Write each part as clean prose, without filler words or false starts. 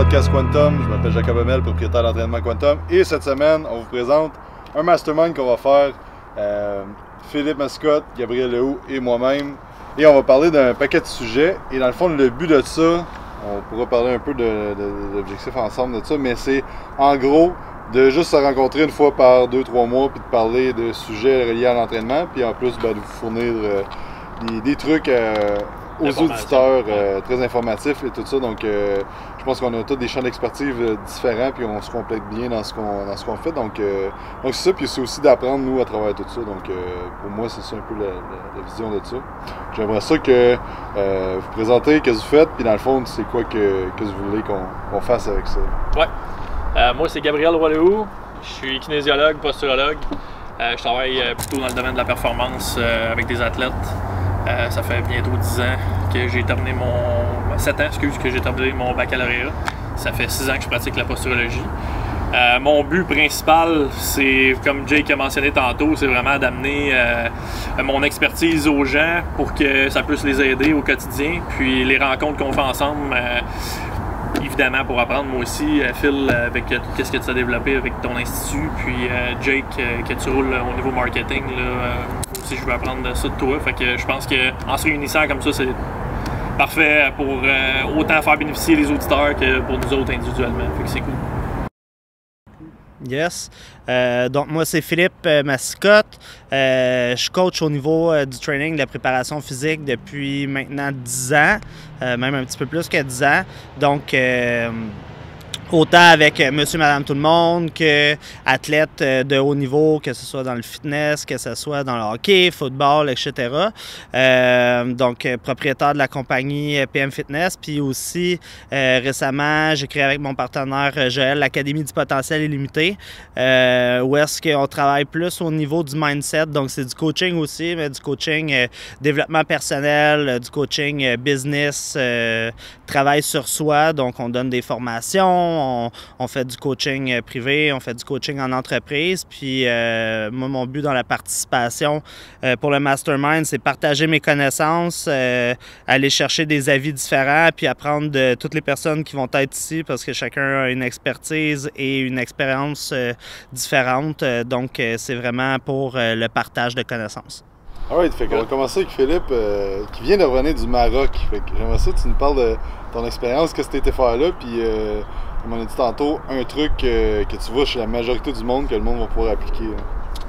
podcast Quantum. Je m'appelle Jacob Hamel, propriétaire d'entraînement Quantum. Et cette semaine, on vous présente un mastermind qu'on va faire. Philippe Mascotte, Gabriel Lehoux et moi-même. Et on va parler d'un paquet de sujets. Et dans le fond, le but de ça, on pourra parler un peu de l'objectif ensemble de ça, mais c'est en gros de juste se rencontrer une fois par 2-3 mois puis de parler de sujets reliés à l'entraînement. Puis en plus, de vous fournir des trucs aux auditeurs très informatifs et tout ça. Donc, je pense qu'on a tous des champs d'expertise différents puis on se complète bien dans ce qu'on fait. Donc c'est ça. Puis c'est aussi d'apprendre, nous, à travers tout ça. Donc, pour moi, c'est ça un peu la vision de ça. J'aimerais ça que vous présentez, qu'est-ce que vous faites, puis dans le fond, c'est quoi que vous voulez qu'on fasse avec ça. Ouais. Moi, c'est Gabriel Lehoux. Je suis kinésiologue, posturologue. Je travaille plutôt dans le domaine de la performance avec des athlètes. Ça fait bientôt 10 ans que j'ai terminé 7 ans, que j'ai terminé mon baccalauréat. Ça fait 6 ans que je pratique la posturologie. Mon but principal, c'est, comme Jake a mentionné tantôt, c'est vraiment d'amener mon expertise aux gens pour que ça puisse les aider au quotidien. Puis les rencontres qu'on fait ensemble, évidemment pour apprendre, moi aussi, Phil, avec tout ce que tu as développé avec ton institut, puis Jake, que tu roules au niveau marketing, là, aussi je veux apprendre de ça de toi. Fait que je pense qu'en se réunissant comme ça, c'est parfait pour autant faire bénéficier les auditeurs que pour nous autres individuellement. Fait que c'est cool. Yes. Donc, moi, c'est Philippe Mascotte. Je suis coach au niveau du training, de la préparation physique depuis maintenant 10 ans, même un petit peu plus que 10 ans. Donc, autant avec monsieur, madame, tout le monde, que athlètes de haut niveau, que ce soit dans le fitness, que ce soit dans le hockey, football, etc. Donc, propriétaire de la compagnie PM Fitness. Puis aussi, récemment, j'ai créé avec mon partenaire Joël l'Académie du potentiel illimité, où est-ce qu'on travaille plus au niveau du mindset. Donc, c'est du coaching aussi, mais du coaching développement personnel, du coaching business, travail sur soi. Donc, on donne des formations. On fait du coaching privé, on fait du coaching en entreprise. Puis moi, mon but dans la participation pour le Mastermind, c'est partager mes connaissances, aller chercher des avis différents, puis apprendre de toutes les personnes qui vont être ici parce que chacun a une expertise et une expérience différente. Donc, c'est vraiment pour le partage de connaissances. Alright, fait qu'on va commencer avec Philippe, qui vient de revenir du Maroc. Fait que j'aimerais ça que tu nous parles de ton expérience, qu'est-ce que tu étais faire là, puis comme on a dit tantôt, un truc que tu vois chez la majorité du monde que le monde va pouvoir appliquer.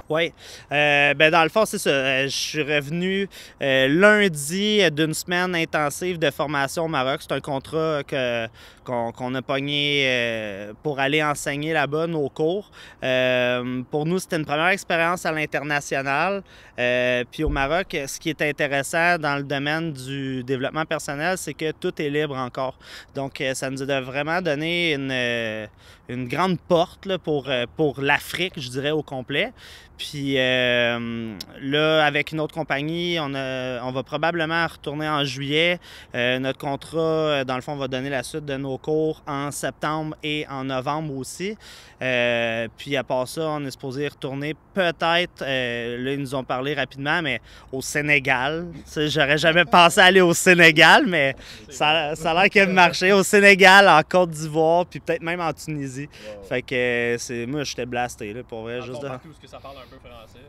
Oui. Dans le fond, c'est ça. Je suis revenu lundi d'une semaine intensive de formation au Maroc. C'est un contrat qu'on a pogné pour aller enseigner là-bas nos cours. Pour nous, c'était une première expérience à l'international. Puis au Maroc, ce qui est intéressant dans le domaine du développement personnel, c'est que tout est libre encore. Donc, ça nous a vraiment donné une grande porte là, pour l'Afrique, je dirais, au complet. Puis là, avec une autre compagnie, on va probablement retourner en juillet. Notre contrat, dans le fond, va donner la suite de nos cours en septembre et en novembre aussi. Puis à part ça, on est supposé retourner peut-être, là, ils nous ont parlé rapidement, mais au Sénégal. J'aurais jamais pensé aller au Sénégal, mais ça a l'air qu'il y a le marché. Au Sénégal, en Côte d'Ivoire, puis peut-être même en Tunisie. Wow. Fait que moi, j'étais blasté, là, pour vrai. Juste partout ce que ça parle un peu français.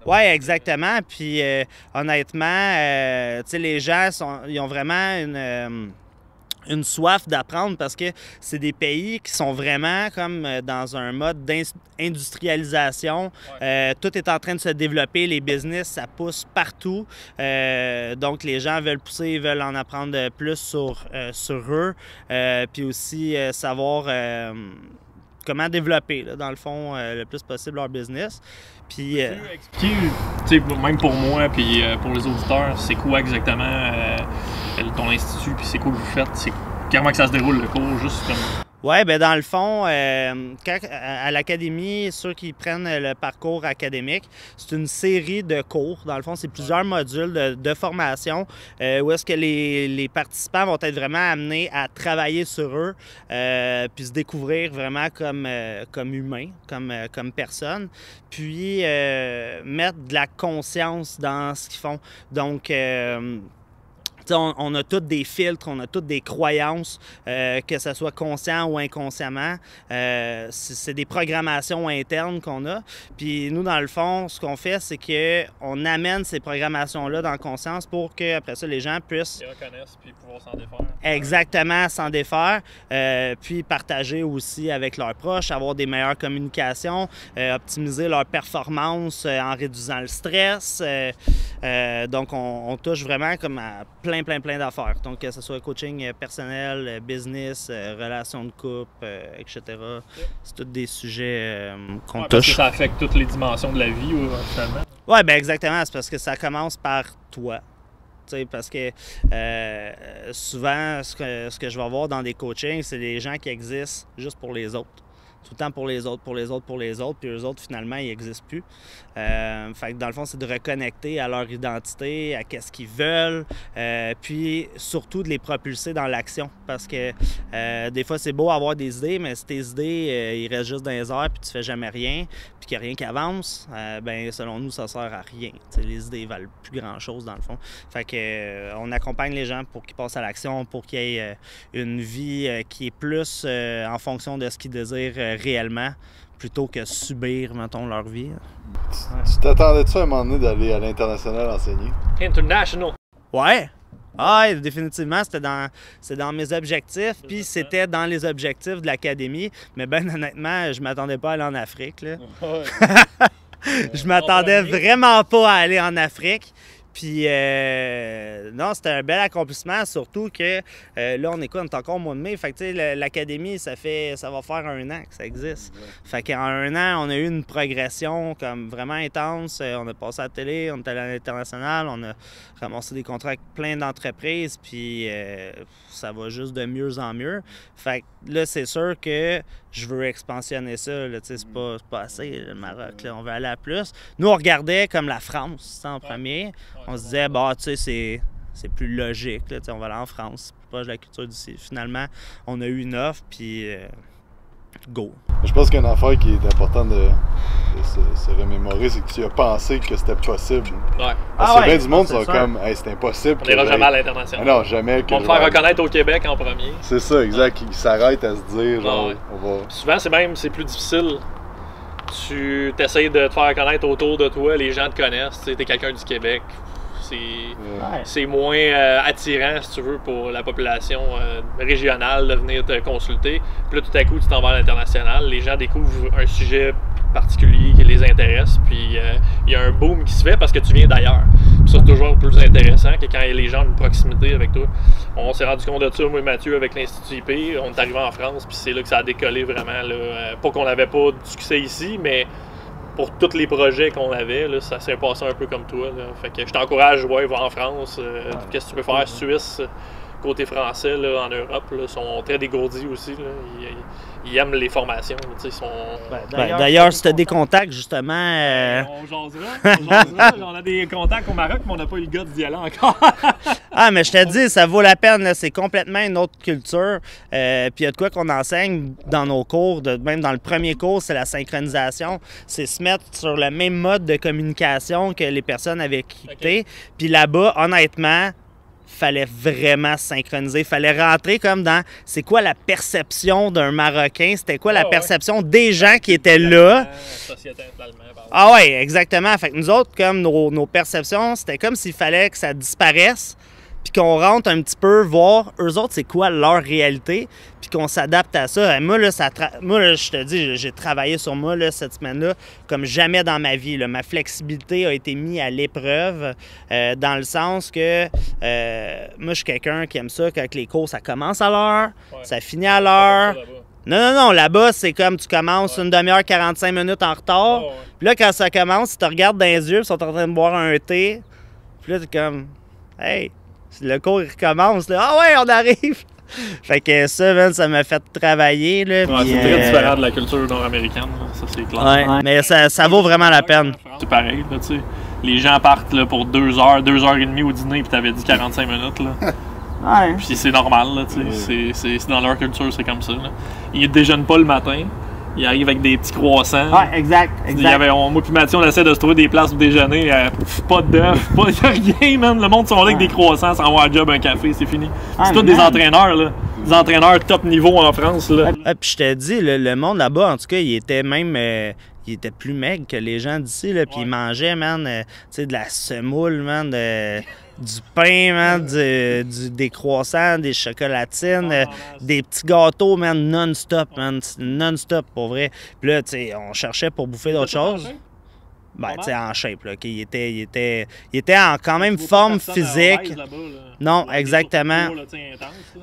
Oui, exactement. Puis honnêtement, tu sais, les gens, ils ont vraiment une soif d'apprendre parce que c'est des pays qui sont vraiment comme dans un mode d'industrialisation. Ouais. Tout est en train de se développer, les business, ça pousse partout. Donc, les gens veulent pousser, ils veulent en apprendre plus sur eux. Puis aussi savoir comment développer, là, dans le fond, le plus possible leur business. Puis, expliquer, même pour moi, puis pour les auditeurs, c'est quoi exactement ton institut, puis c'est quoi que vous faites, comment que ça se déroule le cours, juste comme... Oui, bien dans le fond, à l'académie, ceux qui prennent le parcours académique, c'est une série de cours. Dans le fond, c'est plusieurs modules de formation où est-ce que les participants vont être vraiment amenés à travailler sur eux puis se découvrir vraiment comme humains, comme personnes, puis mettre de la conscience dans ce qu'ils font. Donc, On a tous des filtres, on a toutes des croyances, que ce soit conscient ou inconsciemment. C'est des programmations internes qu'on a. Puis nous, dans le fond, ce qu'on fait, c'est qu'on amène ces programmations-là dans la conscience pour que après ça, les gens puissent... Les reconnaissent puis pouvoir s'en défaire. Exactement, s'en défaire. Puis partager aussi avec leurs proches, avoir des meilleures communications, optimiser leur performance en réduisant le stress. Donc, on touche vraiment comme à plein d'affaires. Donc, que ce soit coaching personnel, business, relations de couple, etc. C'est tous des sujets qu'on touche. Parce que ça affecte toutes les dimensions de la vie, finalement. Oui, bien exactement. C'est parce que ça commence par toi. Parce que souvent, ce que je vais voir dans des coachings, c'est des gens qui existent juste pour les autres. Tout le temps pour les autres, puis eux autres, finalement, ils n'existent plus. Fait que dans le fond, c'est de reconnecter à leur identité, à qu'est-ce qu'ils veulent, puis surtout de les propulser dans l'action. Parce que des fois, c'est beau avoir des idées, mais si tes idées, ils restent juste dans les airs, puis tu fais jamais rien, puis qu'il n'y a rien qui avance, ben selon nous, ça sert à rien. T'sais, les idées valent plus grand-chose, dans le fond. Fait que on accompagne les gens pour qu'ils passent à l'action, pour qu'il y ait une vie qui est plus en fonction de ce qu'ils désirent réellement, plutôt que subir, mettons, leur vie. Tu t'attendais-tu à un moment donné d'aller à l'international enseigner? International! Ouais! Ah, définitivement, c'était dans mes objectifs, puis c'était dans les objectifs de l'académie. Mais ben honnêtement, je m'attendais pas à aller en Afrique, là. Ouais. Je m'attendais vraiment pas à aller en Afrique. Puis, non, c'était un bel accomplissement, surtout que là, on est encore au mois de mai. Fait que, tu sais, l'académie, ça va faire 1 an que ça existe. Fait qu'en 1 an, on a eu une progression comme vraiment intense. On a passé à la télé, on est allé à l'international, on a ramassé des contrats avec plein d'entreprises, puis ça va juste de mieux en mieux. Fait que là, c'est sûr que je veux expansionner ça. C'est pas assez, le Maroc. Là, on veut aller à plus. Nous, on regardait comme la France en premier. On se disait, bah, tu sais, c'est plus logique. Là, on va aller en France, plus proche de la culture d'ici. Finalement, on a eu une offre, puis go. Je pense qu'une affaire qui est importante de se remémorer, c'est que tu as pensé que c'était possible. Ouais. Parce que bien du monde sont comme, hey, c'est impossible. On n'ira jamais à l'international. Non, jamais. On va me faire reconnaître au Québec en premier. C'est ça, exact. Ils s'arrêtent à se dire, genre, on va. Souvent, c'est plus difficile. Tu essaies de te faire reconnaître autour de toi, les gens te connaissent, tu es quelqu'un du Québec. C'est moins attirant, si tu veux, pour la population régionale de venir te consulter. Puis là, tout à coup, tu t'en vas à l'international. Les gens découvrent un sujet particulier qui les intéresse. Puis il y a un boom qui se fait parce que tu viens d'ailleurs. Puis c'est toujours plus intéressant que quand les gens ont une proximité avec toi. On s'est rendu compte de ça, moi et Mathieu, avec l'Institut IP. On est arrivé en France, puis c'est là que ça a décollé vraiment. Là. Pas qu'on n'avait pas de succès ici, mais pour tous les projets qu'on avait, là, ça s'est passé un peu comme toi. Là. Fait que je t'encourage, va en France. Qu'est-ce que tu peux faire? Suisse, côté français, là, en Europe, là, sont très dégourdis aussi. Là. Ils aiment les formations. Ils sont... D'ailleurs, si tu as des contacts, justement... On jasera. On a des contacts au Maroc, mais on n'a pas eu le gars d'y aller encore. Ah, mais je te dis, ça vaut la peine. C'est complètement une autre culture. Puis il y a de quoi qu'on enseigne dans nos cours. Même dans le premier cours, c'est la synchronisation. C'est se mettre sur le même mode de communication que les personnes avec qui t'es. Puis là-bas, honnêtement, fallait vraiment se synchroniser. Fallait rentrer comme dans c'est quoi la perception d'un Marocain, c'était quoi la perception des gens qui étaient là. Ah ouais, exactement. Fait que nous autres, comme nos perceptions, c'était comme s'il fallait que ça disparaisse, puis qu'on rentre un petit peu voir eux autres c'est quoi leur réalité, puis qu'on s'adapte à ça. Et moi, là, je te dis, j'ai travaillé sur moi là, cette semaine-là comme jamais dans ma vie. Là. Ma flexibilité a été mise à l'épreuve dans le sens que moi, je suis quelqu'un qui aime ça quand les cours, ça commence à l'heure, ça finit à l'heure. Non, là-bas, c'est comme tu commences une demi-heure, 45 minutes en retard. Puis là, quand ça commence, tu te regardes dans les yeux, ils sont en train de boire un thé. Puis là, tu es comme, hey, le cours il recommence. Là. Ah ouais, on arrive! Fait que ça m'a fait travailler. Là, c'est très différent de la culture nord-américaine, ça c'est clair. Ouais, mais ça vaut vraiment la peine. C'est pareil, là, tu sais. Les gens partent là, pour 2 heures, 2 heures et demie au dîner, puis t'avais dit 45 minutes. Là. Puis c'est normal, là, tu sais. C'est dans leur culture, c'est comme ça. Là. Ils déjeunent pas le matin. il arrive avec des petits croissants. Ouais, exact. Il y avait, moi puis Mathieu, on essaie de se trouver des places pour déjeuner. Pas d'œufs, pas rien, man. Le monde sont là avec des croissants sans avoir un job, un café, c'est fini. C'est tous des entraîneurs, là. Des entraîneurs top niveau en France, là. Puis je te dis, le monde là-bas, en tout cas, il était même... il était plus maigre que les gens d'ici, là. Puis ils mangeaient, man, tu sais, de la semoule, man, du pain, man, des croissants, des chocolatines, des petits gâteaux, man, non-stop, man. Non-stop, pour vrai. Puis là, tu sais, on cherchait pour bouffer d'autres choses. Ben, tu sais, en shape, là. Il était en quand même forme physique. Non, exactement.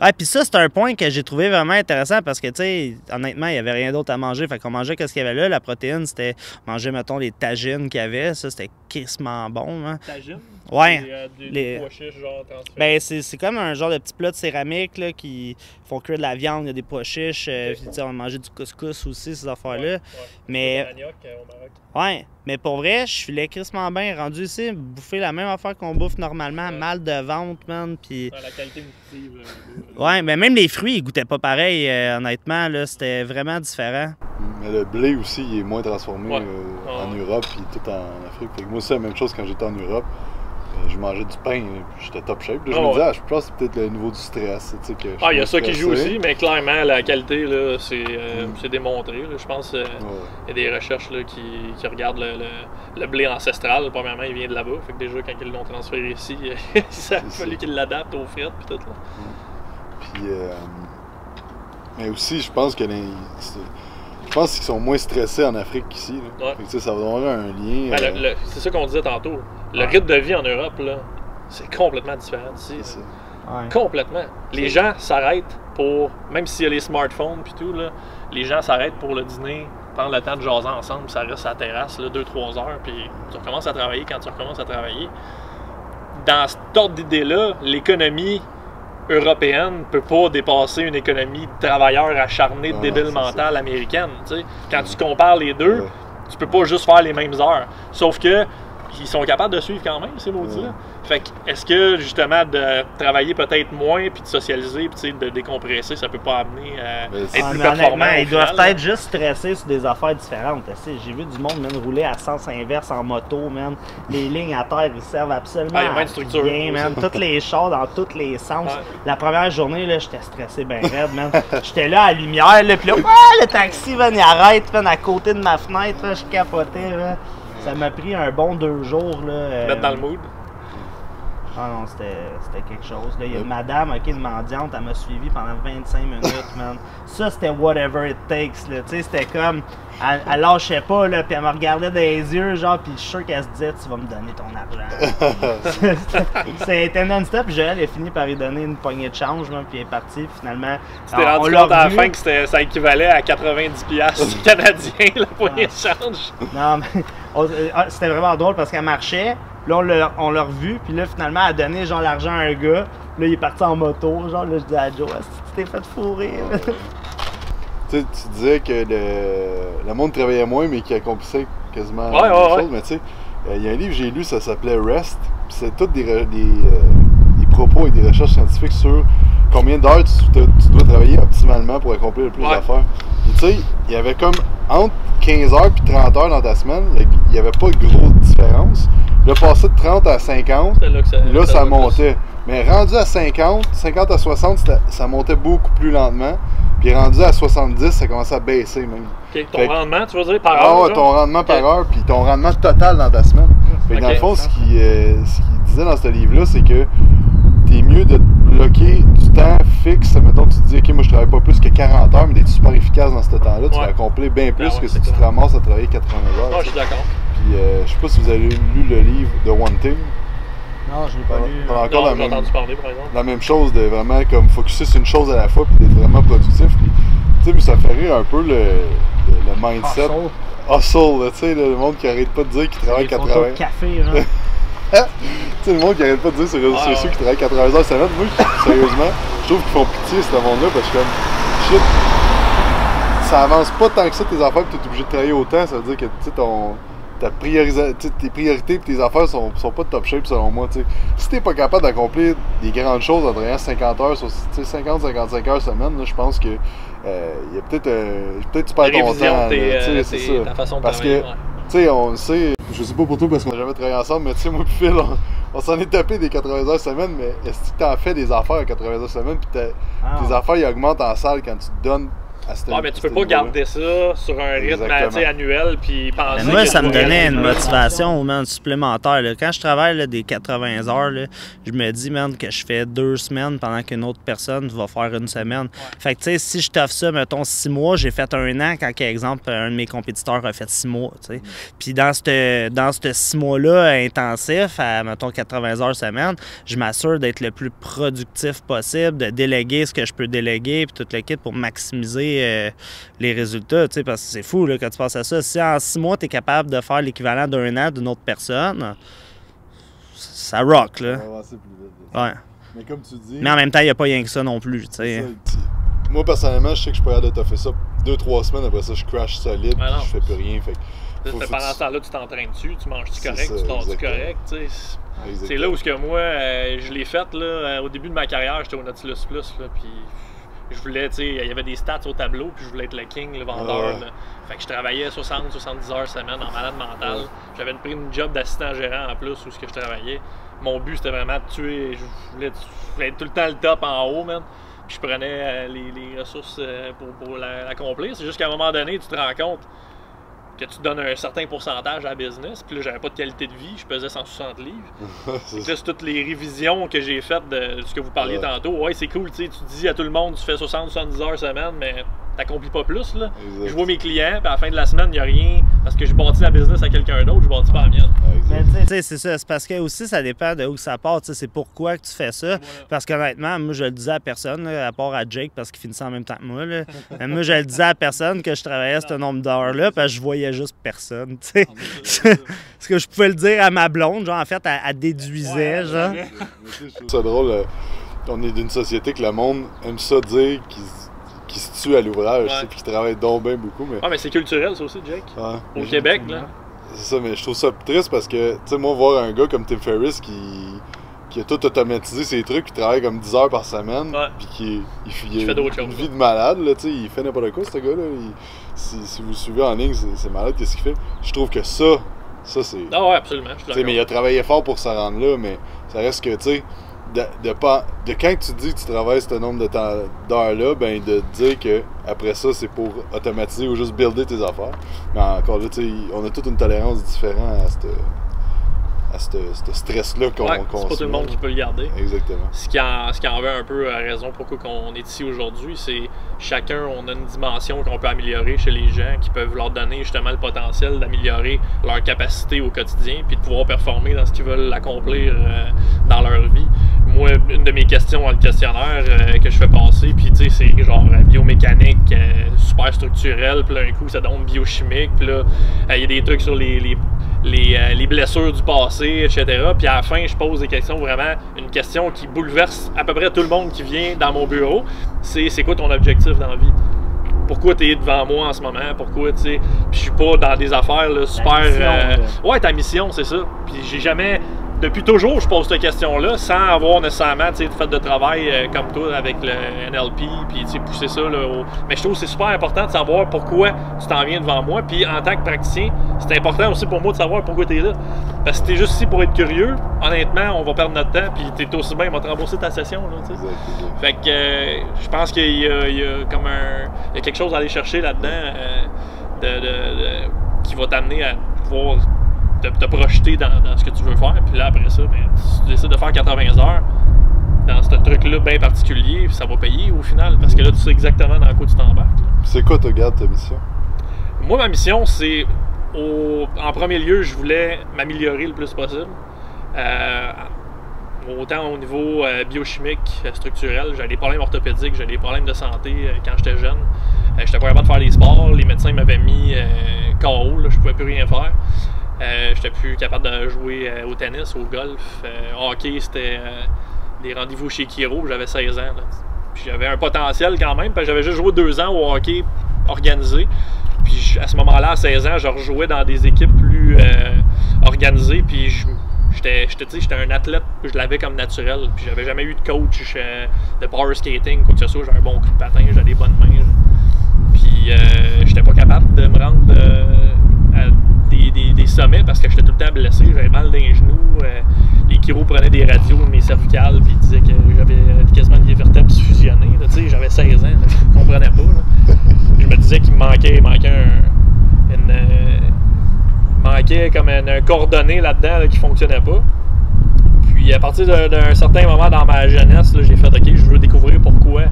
Ah, puis ça, c'est un point que j'ai trouvé vraiment intéressant parce que, tu sais, honnêtement, il n'y avait rien d'autre à manger. Fait qu'on mangeait qu'est-ce qu'il y avait là. La protéine, c'était manger, mettons, les tagines qu'il y avait. Ça, c'était crissement bon, hein. Tagines? Ouais. Des pois chiches, genre, transférés. Ben, c'est comme un genre de petit plat de céramique, là, qui font cuire de la viande. Il y a des pois chiches. On a mangé du couscous aussi, ces affaires-là. Ouais. Mais... Manioc, au Maroc. Ouais, mais pour vrai, je filais crissement bien. Rendu ici, bouffer la même affaire qu'on bouffe normalement, mal de ventre, man, puis... La qualité nutritive. Ouais, mais même les fruits, ils goûtaient pas pareil, honnêtement, là, c'était vraiment différent. Mais le blé aussi, il est moins transformé Ouais. en Europe puis tout en Afrique. Fait que moi aussi, la même chose quand j'étais en Europe. Je mangeais du pain, puis j'étais top shape. Là, je me disais, je pense que c'est peut-être le niveau du stress. Tu sais, que il y a ça qui joue aussi, mais clairement, la qualité, là, c'est démontré. Là. Je pense qu'il y a des recherches là, qui regardent le blé ancestral. Premièrement, il vient de là-bas. Fait que déjà, quand ils l'ont transféré ici, ça a fallu qu'ils l'adaptent aux frites et tout. Là. Puis, mais aussi, je pense que je pense qu'ils sont moins stressés en Afrique qu'ici. Ouais. Ça va avoir un lien. Ben, c'est ça qu'on disait tantôt. Le rythme de vie en Europe, là, c'est complètement différent d'ici. Ouais. Complètement. Les gens s'arrêtent pour, même s'il y a les smartphones et tout, là, les gens s'arrêtent pour le dîner, prendre le temps de jaser ensemble, ça reste à la terrasse 2-3 heures, puis tu recommences à travailler quand tu recommences à travailler. Dans cet ordre d'idée-là, l'économie européenne ne peut pas dépasser une économie de travailleurs acharnés, de débiles mentales américaines. T'sais. Quand tu compares les deux, tu peux pas juste faire les mêmes heures. Sauf que ils sont capables de suivre quand même, ces maudits-là. Fait que, est-ce que, justement, de travailler peut-être moins, puis de socialiser, puis de décompresser, ça peut pas amener à être plus performant? Ils doivent être juste stressés sur des affaires différentes. J'ai vu du monde, man, rouler à sens inverse en moto, man. Les lignes à terre, ils servent absolument il y a moins de structure, rien, man. Toutes les chars dans tous les sens. Ouais. La première journée, là, j'étais stressé ben raide, man. J'étais là à la lumière, là, puis là, le taxi, man, il arrête, man, à côté de ma fenêtre, là, je capotais, là. Ça m'a pris un bon 2 jours, là. Mettre dans le mood. Ah non, c'était quelque chose. Là, il y a une madame, ok, une mendiante, elle m'a suivi pendant 25 minutes, man. Ça, c'était whatever it takes, là. Tu sais, c'était comme, elle lâchait pas, là, puis elle me regardait dans les yeux, genre, puis je suis sûr qu'elle se disait, tu vas me donner ton argent. C'était non-stop, puis Joël a fini par lui donner une poignée de change, man, puis elle est partie, finalement. Tu t'es rendu compte à la fin que ça équivalait à 90$ canadiens, la poignée de change. Non, mais c'était vraiment drôle parce qu'elle marchait. Là, on l'a revu, puis là, finalement, elle a donné genre l'argent à un gars. Là, il est parti en moto. Genre, là, je dis à Joe, tu t'es fait fourrer. Tu disais que le monde travaillait moins, mais qu'il accomplissait quasiment la même chose. Mais tu sais, il y a un livre que j'ai lu, ça s'appelait Rest. Puis c'est tous des propos et des recherches scientifiques sur combien d'heures tu dois travailler optimalement pour accomplir le plus d'affaires. Puis tu sais, il y avait comme entre 15 heures et 30 heures dans ta semaine, il n'y avait pas de grosse différence. Là, passé de 30 à 50, là ça montait. Mais rendu à 50 à 60, ça montait beaucoup plus lentement. Puis rendu à 70, ça commençait à baisser même. Okay. Ton rendement, tu veux dire, par heure? Ah, ton rendement par heure, puis ton rendement total dans ta semaine. Fait que dans le fond, ce qu'il disait dans ce livre-là, c'est que t'es mieux de bloquer du temps fixe. Mettons, tu te dis, OK, moi je travaille pas plus que 40 heures, mais d'être super efficace dans ce temps-là, tu vas accomplir bien plus que si tu te ramasses à travailler 80 heures. Non, je suis d'accord. Puis je sais pas si vous avez lu le livre de One Thing. Non, je l'ai pas lu. Non, j'ai entendu parler, par exemple. La même chose, de vraiment comme focuser sur une chose à la fois, puis d'être vraiment productif. Puis, tu sais, mais ça fait rire un peu le mindset. Hustle, tu sais, le monde qui arrête pas de dire qu'il travaille 80 heures. Café, genre. Tu sais, le monde qui arrête pas de dire sur les réseaux sociaux qu'il travaille 80 heures semaine. Moi, sérieusement, je trouve qu'ils font pitié, ce monde-là, parce que comme, shit, ça avance pas tant que ça tes affaires, que tu es obligé de travailler autant. Ça veut dire que, tu sais, tes priorités et tes affaires sont pas de top shape selon moi. T'sais. Si t'es pas capable d'accomplir des grandes choses en travaillant 50 heures sur 50-55 heures semaine, je pense que il y a peut-être tu perds ton temps. C'est ça. Ta façon de parce travailler, que tu sais, on sait, je sais pas pour toi parce qu'on n'a jamais travaillé ensemble, mais tu sais, moi puis Phil, on s'en est tapé des 80 heures semaine, mais est-ce que t'en fais des affaires à 80 heures semaine puis tes affaires ils augmentent en salle quand tu te donnes à cette mais tu peux pas garder ça sur un rythme annuel puis penser. Mais moi, ça me donnait une motivation supplémentaire. Là. Quand je travaille là, des 80 heures, là, je me dis man, que je fais 2 semaines pendant qu'une autre personne va faire une semaine. Ouais. Fait que tu sais, si je t'offre ça, mettons 6 mois, j'ai fait 1 an quand, par exemple, un de mes compétiteurs a fait 6 mois. Puis dans ce 6 mois-là intensif, à mettons 80 heures semaine, je m'assure d'être le plus productif possible, de déléguer ce que je peux déléguer, puis toute l'équipe pour maximiser les résultats, parce que c'est fou là, quand tu penses à ça. Si en 6 mois, tu es capable de faire l'équivalent d'1 an d'une autre personne, ça rock, là. Ça va avancer plus vite. Ouais. Mais comme tu dis... Mais en même temps, il n'y a pas rien que ça non plus, Moi, personnellement, je sais que je pourrais aller t'offrir ça 2-3 semaines, après ça, je crash solide, puis je fais plus rien. Pendant ce temps-là, tu t'entraînes-tu, tu manges-tu correct, tu dors-tu correct, c'est là où moi, je l'ai fait, là, au début de ma carrière, j'étais au Nautilus Plus, là, puis... Je voulais, il y avait des stats au tableau, puis je voulais être le king, le vendeur. Là. Fait que je travaillais 60-70 heures semaine en malade mental. J'avais pris une job d'assistant gérant en plus où ce que je travaillais. Mon but, c'était vraiment de tuer. Je voulais être tout le temps le top en haut, man. Puis je prenais les ressources pour l'accomplir. C'est juste qu'à un moment donné, tu te rends compte que tu donnes un certain pourcentage à la business. Puis là, j'avais pas de qualité de vie, je pesais 160 livres. Donc là, c'est toutes les révisions que j'ai faites de ce que vous parliez tantôt. Ouais, c'est cool, tu dis à tout le monde, tu fais 60-70 heures semaine, mais t'accomplis pas plus, là. Je vois mes clients, puis à la fin de la semaine, il n'y a rien, parce que j'ai bâti la business à quelqu'un d'autre, je bâtis pas la mienne. Mais tu sais, c'est ça, c'est parce que aussi, ça dépend de où ça part, c'est pourquoi que tu fais ça. Voilà. Parce qu'honnêtement, moi, je le disais à personne, là, à part à Jake, parce qu'il finissait en même temps que moi, là. Moi, je le disais à personne que je travaillais ce nombre d'heures-là, parce que je voyais juste personne, tu sais. Parce que je pouvais le dire à ma blonde, genre, en fait, elle déduisait, genre. C'est drôle, on est d'une société que le monde aime ça dire qui se tue à l'ouvrage, puis qui travaille donc bien beaucoup. Mais... mais c'est culturel, ça aussi, Jake. Au Québec, là. C'est ça, mais je trouve ça triste parce que, tu sais, moi, voir un gars comme Tim Ferriss qui a tout automatisé ses trucs, qui travaille comme 10 heures par semaine, puis qui fait une vie de malade, là, tu sais, il fait n'importe quoi, ce gars-là. Si vous le suivez en ligne, c'est malade, qu'est-ce qu'il fait. Je trouve que ça c'est... Ah ouais, absolument, je suis d'accord. Mais il a travaillé fort pour se rendre là, mais ça reste que, tu sais, de quand tu dis que tu travailles ce nombre d'heures-là, ben de dire que après ça, c'est pour automatiser ou juste builder tes affaires. Mais encore là, tu sais, on a toute une tolérance différente à ce stress-là qu'on c'est pas tout le monde qui peut le garder. Exactement. Ce qui en veut un peu à raison pourquoi on est ici aujourd'hui, c'est chacun, on a une dimension qu'on peut améliorer chez les gens qui peuvent leur donner justement le potentiel d'améliorer leur capacité au quotidien puis de pouvoir performer dans ce qu'ils veulent accomplir dans leur vie. Moi, une de mes questions dans le questionnaire que je fais passer, puis tu sais, c'est genre biomécanique, super structurel, puis là, un coup, ça donne biochimique, puis là, il y a des trucs sur les blessures du passé, etc. Puis à la fin, je pose des questions, vraiment, une question qui bouleverse à peu près tout le monde qui vient dans mon bureau, c'est quoi ton objectif dans la vie? Pourquoi tu es devant moi en ce moment? Pourquoi, tu sais, puis je suis pas dans des affaires là, super... ouais, ta mission, c'est ça. Puis j'ai jamais... Depuis toujours, je pose cette question-là sans avoir nécessairement fait de travail comme toi avec le NLP, puis pousser ça. Là, Mais je trouve que c'est super important de savoir pourquoi tu t'en viens devant moi. Puis en tant que praticien, c'est important aussi pour moi de savoir pourquoi tu es là. Parce que si tu es juste ici pour être curieux, honnêtement, on va perdre notre temps, puis tu es aussi bien, on va te rembourser ta session. Là, fait que je pense qu'il y a comme il y a quelque chose à aller chercher là-dedans qui va t'amener à pouvoir te projeter dans ce que tu veux faire. Puis là, après ça, si tu décides de faire 80 heures dans ce truc-là bien particulier, ça va payer au final. Parce que là, tu sais exactement dans quoi tu t'embarques. C'est quoi, tu regardes ta mission? Moi, ma mission, c'est... En premier lieu, je voulais m'améliorer le plus possible. Autant au niveau biochimique, structurel. J'avais des problèmes orthopédiques, j'avais des problèmes de santé quand j'étais jeune. J'étais pas capable de faire des sports. Les médecins m'avaient mis KO, là, je pouvais plus rien faire. J'étais plus capable de jouer au tennis, au golf. Hockey, c'était des rendez-vous chez Kiro, j'avais 16 ans. Là. Puis j'avais un potentiel quand même, parce que j'avais juste joué 2 ans au hockey organisé. Puis à ce moment-là, à 16 ans, je rejouais dans des équipes plus organisées. Puis j'étais un athlète, je l'avais comme naturel. Puis j'avais jamais eu de coach de power skating, quoi que ce soit. J'avais un bon coup de patin, j'avais des bonnes mains. Puis j'étais pas capable de me rendre à des sommets parce que j'étais tout le temps blessé. J'avais mal dans les genoux. Les chiros prenaient des radios de mes cervicales puis ils disaient que j'avais quasiment des vertèbres fusionnées. J'avais 16 ans, là, je comprenais pas. Là. Je me disais qu'il me manquait comme un coordonné là-dedans là, qui fonctionnait pas. Puis à partir d'un certain moment dans ma jeunesse, là, j'ai fait OK, je veux découvrir pourquoi.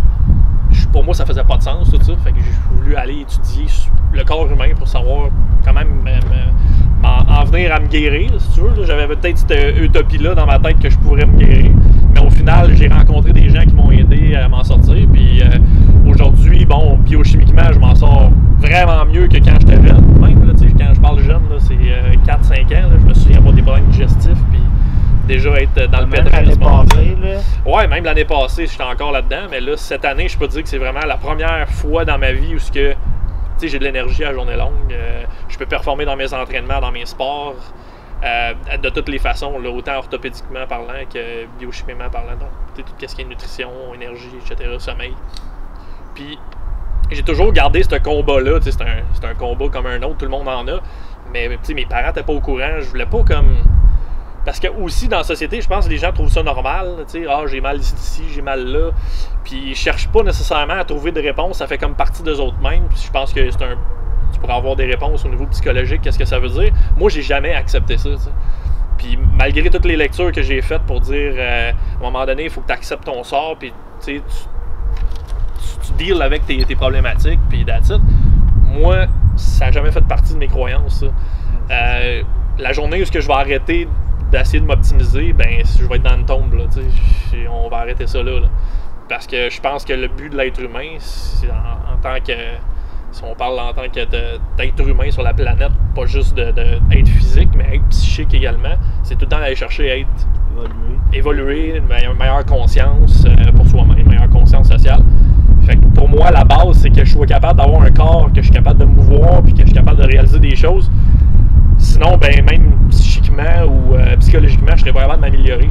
Pour moi, ça faisait pas de sens tout ça. Fait que j'ai voulu aller étudier le corps humain pour savoir quand même en venir à me guérir, si tu veux. J'avais peut-être cette utopie-là dans ma tête que je pourrais me guérir. Mais au final, j'ai rencontré des gens qui m'ont aidé à m'en sortir. Puis aujourd'hui, bon, biochimiquement, je m'en sors vraiment mieux que quand j'étais jeune. Même, là, quand je parle jeune, c'est 4-5 ans. Là, je me souviens avoir des problèmes digestifs. Puis déjà être dans le pétrin. L'année passée, là. Ouais, même l'année passée, j'étais encore là-dedans. Mais là, cette année, je peux te dire que c'est vraiment la première fois dans ma vie où j'ai de l'énergie à journée longue. Je peux performer dans mes entraînements, dans mes sports. De toutes les façons, là, autant orthopédiquement parlant que biochimiquement parlant. Donc, tout ce qui est nutrition, énergie, etc., sommeil. Puis, j'ai toujours gardé ce combat-là. C'est un combat comme un autre, tout le monde en a. Mais mes parents n'étaient pas au courant. Je voulais pas comme... Parce que aussi dans la société, je pense que les gens trouvent ça normal. J'ai mal ici, j'ai mal là. Puis ils cherchent pas nécessairement à trouver des réponses. Ça fait comme partie d'eux autres mêmes. Puis je pense que tu pourrais avoir des réponses au niveau psychologique. Qu'est-ce que ça veut dire? Moi, j'ai jamais accepté ça. T'sais. Puis malgré toutes les lectures que j'ai faites pour dire à un moment donné, il faut que tu acceptes ton sort. Puis tu deals avec tes problématiques. Puis that's it. Moi, ça n'a jamais fait partie de mes croyances. La journée où je vais arrêter d'essayer de m'optimiser, ben je vais être dans une tombe, là, on va arrêter ça là. Parce que je pense que le but de l'être humain, c'est en tant que, si on parle en tant d'être humain sur la planète, pas juste d'être physique, mais être psychique également, c'est tout le temps d'aller chercher à être évoluer, une meilleure conscience pour soi-même, une meilleure conscience sociale. Fait que pour moi, la base, c'est que je sois capable d'avoir un corps, que je suis capable de me mouvoir, puis que je suis capable de réaliser des choses. Sinon, ben même psychiquement ou psychologiquement, je serais pas capable de m'améliorer.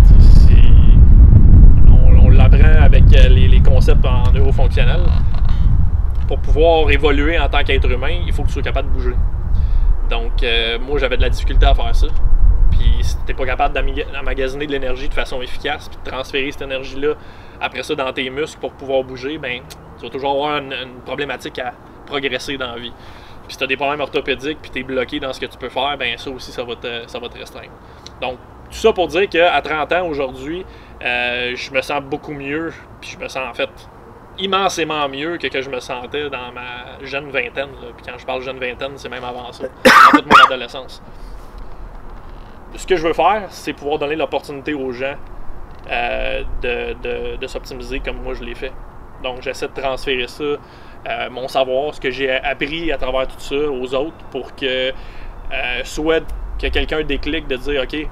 On l'apprend avec les concepts en neurofonctionnel. Pour pouvoir évoluer en tant qu'être humain, il faut que tu sois capable de bouger. Donc, moi, j'avais de la difficulté à faire ça. Puis, si tu n'es pas capable d'emmagasiner de l'énergie de façon efficace, puis de transférer cette énergie-là après ça dans tes muscles pour pouvoir bouger, ben tu vas toujours avoir une problématique à progresser dans la vie. Puis si tu as des problèmes orthopédiques puis tu es bloqué dans ce que tu peux faire, ben ça aussi, ça va te restreindre. Donc, tout ça pour dire qu'à 30 ans aujourd'hui, je me sens beaucoup mieux, puis je me sens en fait immensément mieux que je me sentais dans ma jeune vingtaine. Là. Puis quand je parle jeune vingtaine, c'est même avant ça, dans toute mon adolescence. Ce que je veux faire, c'est pouvoir donner l'opportunité aux gens de s'optimiser comme moi je l'ai fait. Donc, j'essaie de transférer ça, mon savoir, ce que j'ai appris à travers tout ça aux autres pour que soit que quelqu'un déclique de dire « OK,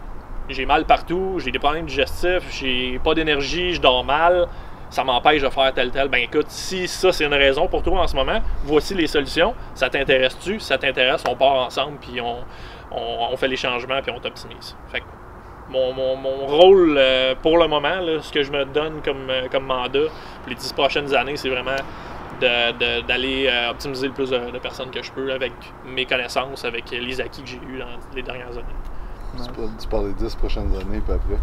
j'ai mal partout, j'ai des problèmes digestifs, j'ai pas d'énergie, je dors mal, ça m'empêche de faire tel. Ben écoute, si ça c'est une raison pour toi en ce moment, voici les solutions. Ça t'intéresse-tu? Si ça t'intéresse, on part ensemble puis on fait les changements puis on t'optimise. » Fait que mon rôle pour le moment, là, ce que je me donne comme mandat pour les 10 prochaines années, c'est vraiment d'aller optimiser le plus de personnes que je peux avec mes connaissances, avec les acquis que j'ai eus dans les dernières années. Tu parles des 10 prochaines années, puis après?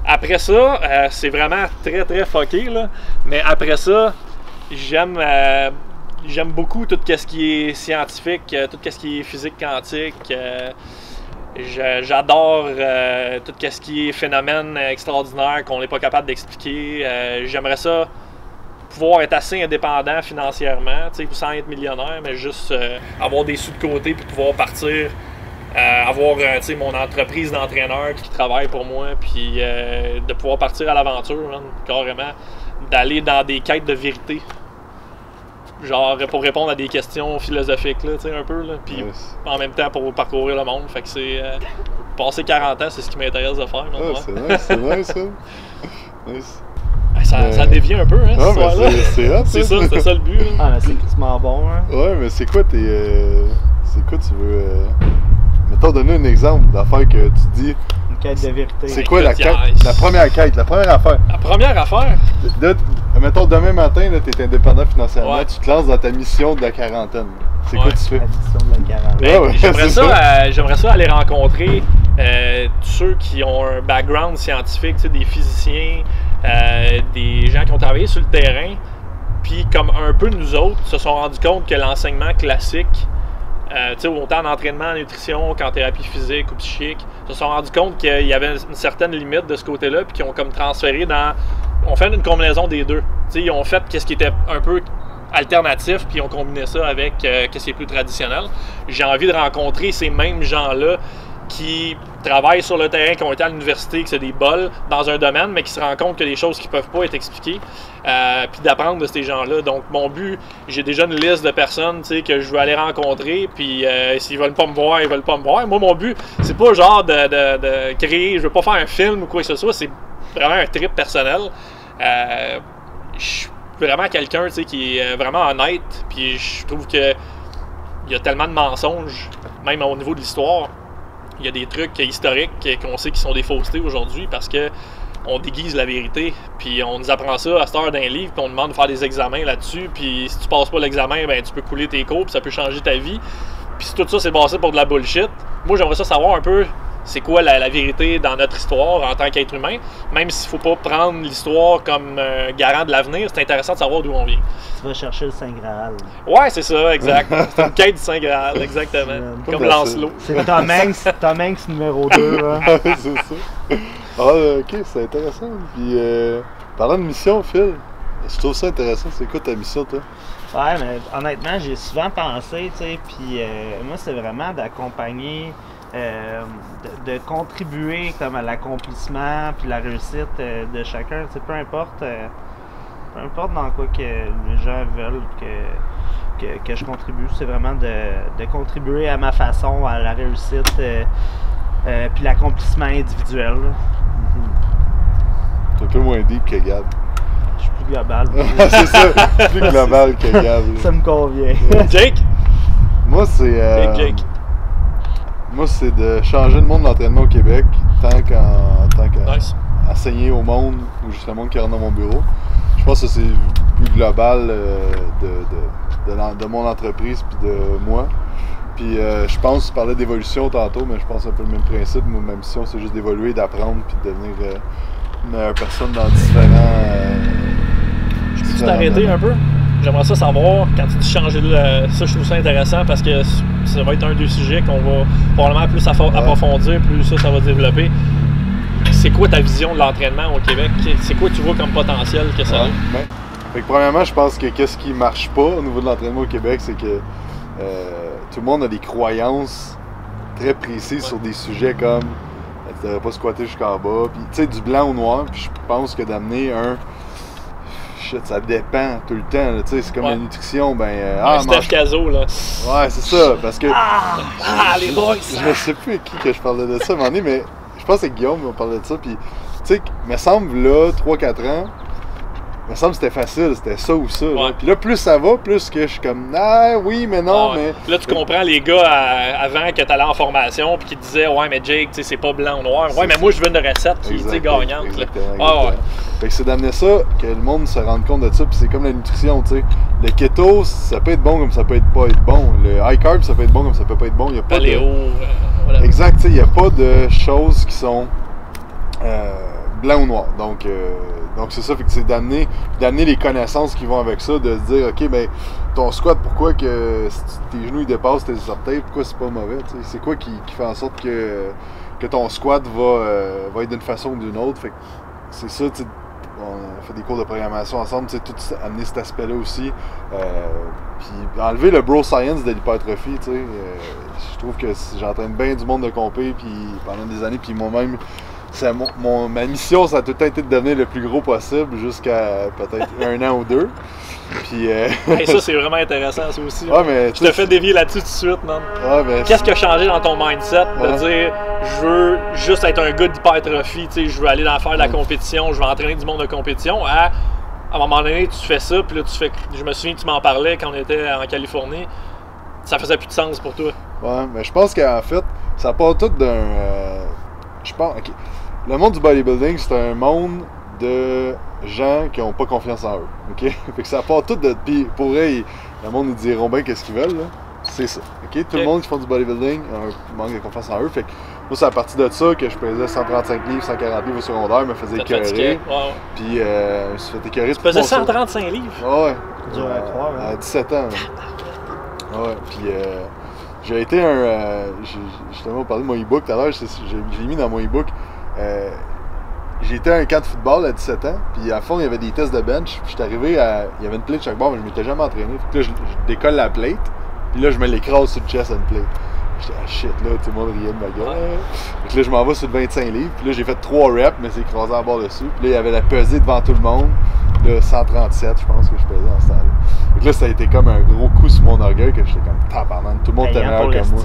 Après ça, c'est vraiment très très fucké, là. Mais après ça, j'aime beaucoup tout ce qui est scientifique, tout ce qui est physique quantique. J'adore tout ce qui est phénomène extraordinaire qu'on n'est pas capable d'expliquer. J'aimerais ça pouvoir être assez indépendant financièrement, sans être millionnaire, mais juste avoir des sous de côté puis pouvoir partir, avoir mon entreprise d'entraîneur qui travaille pour moi, puis de pouvoir partir à l'aventure, carrément, d'aller dans des quêtes de vérité. Genre pour répondre à des questions philosophiques, là, un peu, là, puis en même temps pour parcourir le monde. Fait que c'est passer 40 ans, c'est ce qui m'intéresse de faire. C'est nice, c'est nice, ça. Nice. ça dévie un peu, hein, Ouais, cette mais histoire-là. c'est hot, C'est ça, c'est ça le but. Là. Ah, mais c'est quasiment bon, hein. Ouais, mais c'est quoi c'est quoi tu veux. Mettons, donner un exemple d'affaire que tu dis. Une quête de vérité. C'est quoi la Écoute, quête? La première quête, la première affaire. La première affaire, Là, mettons, demain matin, tu es indépendant financièrement, Ouais. tu te lances dans ta mission de la quarantaine. C'est quoi Ouais. tu fais? L'addition de la 40. Ouais, ouais, j'aimerais c'est j'aimerais ça aller rencontrer ceux qui ont un background scientifique, tu sais, des physiciens, des gens qui ont travaillé sur le terrain, puis comme un peu nous autres, se sont rendus compte que l'enseignement classique, tu sais, autant en entraînement, en nutrition qu'en thérapie physique ou psychique, se sont rendus compte qu'il y avait une certaine limite de ce côté-là, puis qu'ils ont comme transféré on fait une combinaison des deux. Tu sais, ils ont fait ce qui était un peu alternatif, puis ils ont combiné ça avec ce qui est plus traditionnel. J'ai envie de rencontrer ces mêmes gens-là qui travaillent sur le terrain, qui ont été à l'université, que c'est des bols dans un domaine, mais qui se rendent compte qu'il y a des choses qui ne peuvent pas être expliquées, puis d'apprendre de ces gens-là. Donc, mon but, j'ai déjà une liste de personnes, tu sais, que je veux aller rencontrer, puis s'ils veulent pas me voir, ils veulent pas me voir. Moi, mon but, c'est pas genre de créer, je veux pas faire un film ou quoi que ce soit, c'est vraiment un trip personnel. Je suis vraiment quelqu'un, tu sais, qui est vraiment honnête, puis je trouve que il y a tellement de mensonges, même au niveau de l'histoire. Il y a des trucs historiques qu'on sait qui sont des faussetés aujourd'hui parce que on déguise la vérité, puis on nous apprend ça à cette heure d'un livre, puis on demande de faire des examens là-dessus, puis si tu passes pas l'examen, ben tu peux couler tes cours, puis ça peut changer ta vie. Puis si tout ça c'est basé pour de la bullshit, moi j'aimerais ça savoir un peu c'est quoi la vérité dans notre histoire en tant qu'être humain, même s'il faut pas prendre l'histoire comme garant de l'avenir, c'est intéressant de savoir d'où on vient. Tu vas chercher le Saint Graal. Ouais, c'est ça, exact. C'est une quête du Saint Graal, exactement. Comme Lancelot. C'est Tom Hanks numéro 2. Hein. c'est ça. Ah, ok, c'est intéressant. Puis, parlant de mission, Phil, je trouve ça intéressant. C'est quoi ta mission, toi? Ouais, mais honnêtement, j'ai souvent pensé, tu sais, puis moi, c'est vraiment d'accompagner, de contribuer comme à l'accomplissement puis la réussite de chacun. Tu sais, peu importe dans quoi que les gens veulent que je contribue, c'est vraiment de contribuer à ma façon à la réussite puis l'accomplissement individuel. C'est un peu moins deep que Gab. Je suis plus global. C'est ça, plus global que Gab. Ça me convient. Jake? Moi, c'est. Jake. Moi, c'est de changer le monde de l'entraînement au Québec, tant qu'à Nice. enseigner au monde, ou juste le monde qui rentre dans mon bureau. Je pense que c'est le but global de mon entreprise puis de moi. Puis je pense, tu parlais d'évolution tantôt, mais je pense un peu le même principe. Ma mission, c'est juste d'évoluer, d'apprendre puis de devenir une meilleure personne dans différents. Je peux t'arrêter un peu? J'aimerais ça savoir, quand tu dis changer ça, je trouve ça intéressant parce que ça va être un des sujets qu'on va probablement plus approfondir, plus ça va développer. C'est quoi ta vision de l'entraînement au Québec? C'est quoi tu vois comme potentiel que ça a? Ouais. Fait que premièrement, je pense que qu'est-ce qui marche pas au niveau de l'entraînement au Québec, c'est que tout le monde a des croyances très précises sur des sujets comme tu devrais pas squatter jusqu'en bas, puis tu sais, du blanc au noir, puis je pense que d'amener ça dépend tout le temps, tu sais, c'est comme la nutrition, Steph Cazo, là. Ouais, c'est ça, parce que... les boys! Je ne sais plus avec qui que je parlais de ça à un moment donné, mais je pense que c'est Guillaume qui m'a parlé de ça, puis tu sais, me semble là, 3-4 ans, me semble que c'était facile, c'était ça ou ça. Ouais. Puis là, plus ça va, plus que je suis comme, ah oui, mais non, mais... Là, tu comprends les gars avant que tu allais en formation puis qui te disaient, ouais, mais Jake, tu sais, c'est pas blanc ou noir. Ouais, mais moi, je veux une recette qui est gagnante. Exactement. Fait que c'est d'amener ça, que le monde se rende compte de ça, puis c'est comme la nutrition, tu sais. Le keto, ça peut être bon comme ça peut pas être bon. Le high carb, ça peut être bon comme ça peut pas être bon. Il y a pas voilà. Exact, tu sais, il n'y a pas de choses qui sont blanc ou noir. Donc c'est ça, fait que c'est d'amener les connaissances qui vont avec ça, de se dire, ok, ben ton squat, pourquoi que si tes genoux ils dépassent tes orteils, pourquoi c'est pas mauvais, tu sais, c'est quoi qui fait en sorte que ton squat va être d'une façon ou d'une autre, fait que c'est ça, tu sais, on fait des cours de programmation ensemble, tu sais, tout amener cet aspect-là aussi, puis enlever le bro science de l'hypertrophie, tu sais, je trouve que j'entraîne bien du monde de compé, puis pendant des années, puis moi-même, ma mission, ça a tout le temps été de devenir le plus gros possible jusqu'à peut-être 1 an ou 2. Puis, Et ça, c'est vraiment intéressant, ça aussi. Ouais, mais, je te fais dévier là-dessus tout de suite, man. Ouais, qu'est-ce qui a changé dans ton mindset de dire je veux juste être un gars d'hypertrophie, je veux aller faire de la compétition, je veux entraîner du monde de compétition, à un moment donné, tu fais ça, puis là, je me souviens que tu m'en parlais quand on était en Californie, ça faisait plus de sens pour toi. Ouais, mais je pense qu'en fait, ça part tout d'un. Je pense. OK. Le monde du bodybuilding, c'est un monde de gens qui n'ont pas confiance en eux. OK? Fait que ça part tout de. Puis pour eux, le monde, ils diront bien qu'est-ce qu'ils veulent, là. C'est ça. OK? Tout le monde qui fait du bodybuilding a un manque de confiance en eux. Fait que moi, c'est à partir de ça que je pesais 135 livres, 140 livres au secondaire, me faisais écœurer. Puis je me suis fait écœurer. Tu pesais 135 livres? Ouais. Dur à croire, hein? À 17 ans. Ouais. Puis j'ai été justement, on parlait de mon e-book tout à l'heure, j'ai mis dans mon e-book. J'ai été à un camp de football à 17 ans, puis à fond, il y avait des tests de bench, puis j'étais arrivé à. Il y avait une plate chaque bord, mais je m'étais jamais entraîné. Fait que là, je décolle la plate, puis là, je me l'écrase sur le chest à une plate. J'étais, ah shit, là, tout le monde riait de ma gueule. Fait que là, je m'en vais sur le 25 livres, puis là, j'ai fait 3 reps, mais c'est écrasé à bord dessus. Puis là, il y avait la pesée devant tout le monde, là, 137, je pense que je pesais dans ce temps-là. Fait que là, ça a été comme un gros coup sur mon orgueil, que j'étais comme tabarnak, tout le monde était meilleur que moi.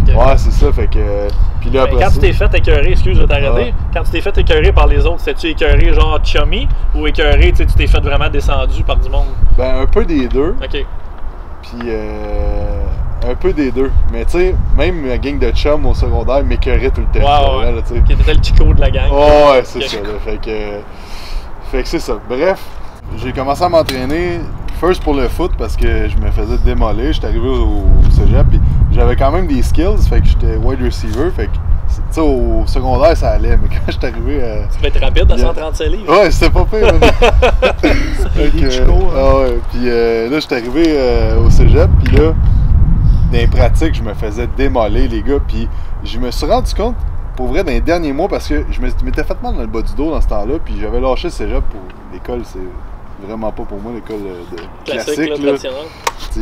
Okay. Ouais, c'est ça, fait que. Puis là, après quand tu t'es fait écœurer, excuse de t'arrêter, quand tu t'es fait écœurer par les autres, c'était-tu écœuré genre chummy ou écœuré, tu t'es fait vraiment descendu par du monde? Ben, un peu des deux. OK. Puis, un peu des deux. Mais tu sais, même la gang de chum au secondaire m'écœurait tout le temps. Ouais. Là, qui était le chico de la gang. Oh, ouais, c'est ça. Là, fait que c'est ça. Bref, j'ai commencé à m'entraîner. First pour le foot parce que je me faisais démolir. J'étais arrivé au cégep puis j'avais quand même des skills. Fait que j'étais wide receiver. Fait que, tu sais, au secondaire ça allait. Mais quand j'étais arrivé. Ça devait être rapide à 135 livres. Ouais, c'était pas pire. Ouais. Puis là, j'étais arrivé au cégep. Puis là, dans les pratiques, je me faisais démolir, les gars. Puis je me suis rendu compte, pour vrai, dans les derniers mois, parce que je m'étais fait mal dans le bas du dos dans ce temps-là. Puis j'avais lâché le cégep pour l'école. C'est vraiment pas pour moi l'école de classique.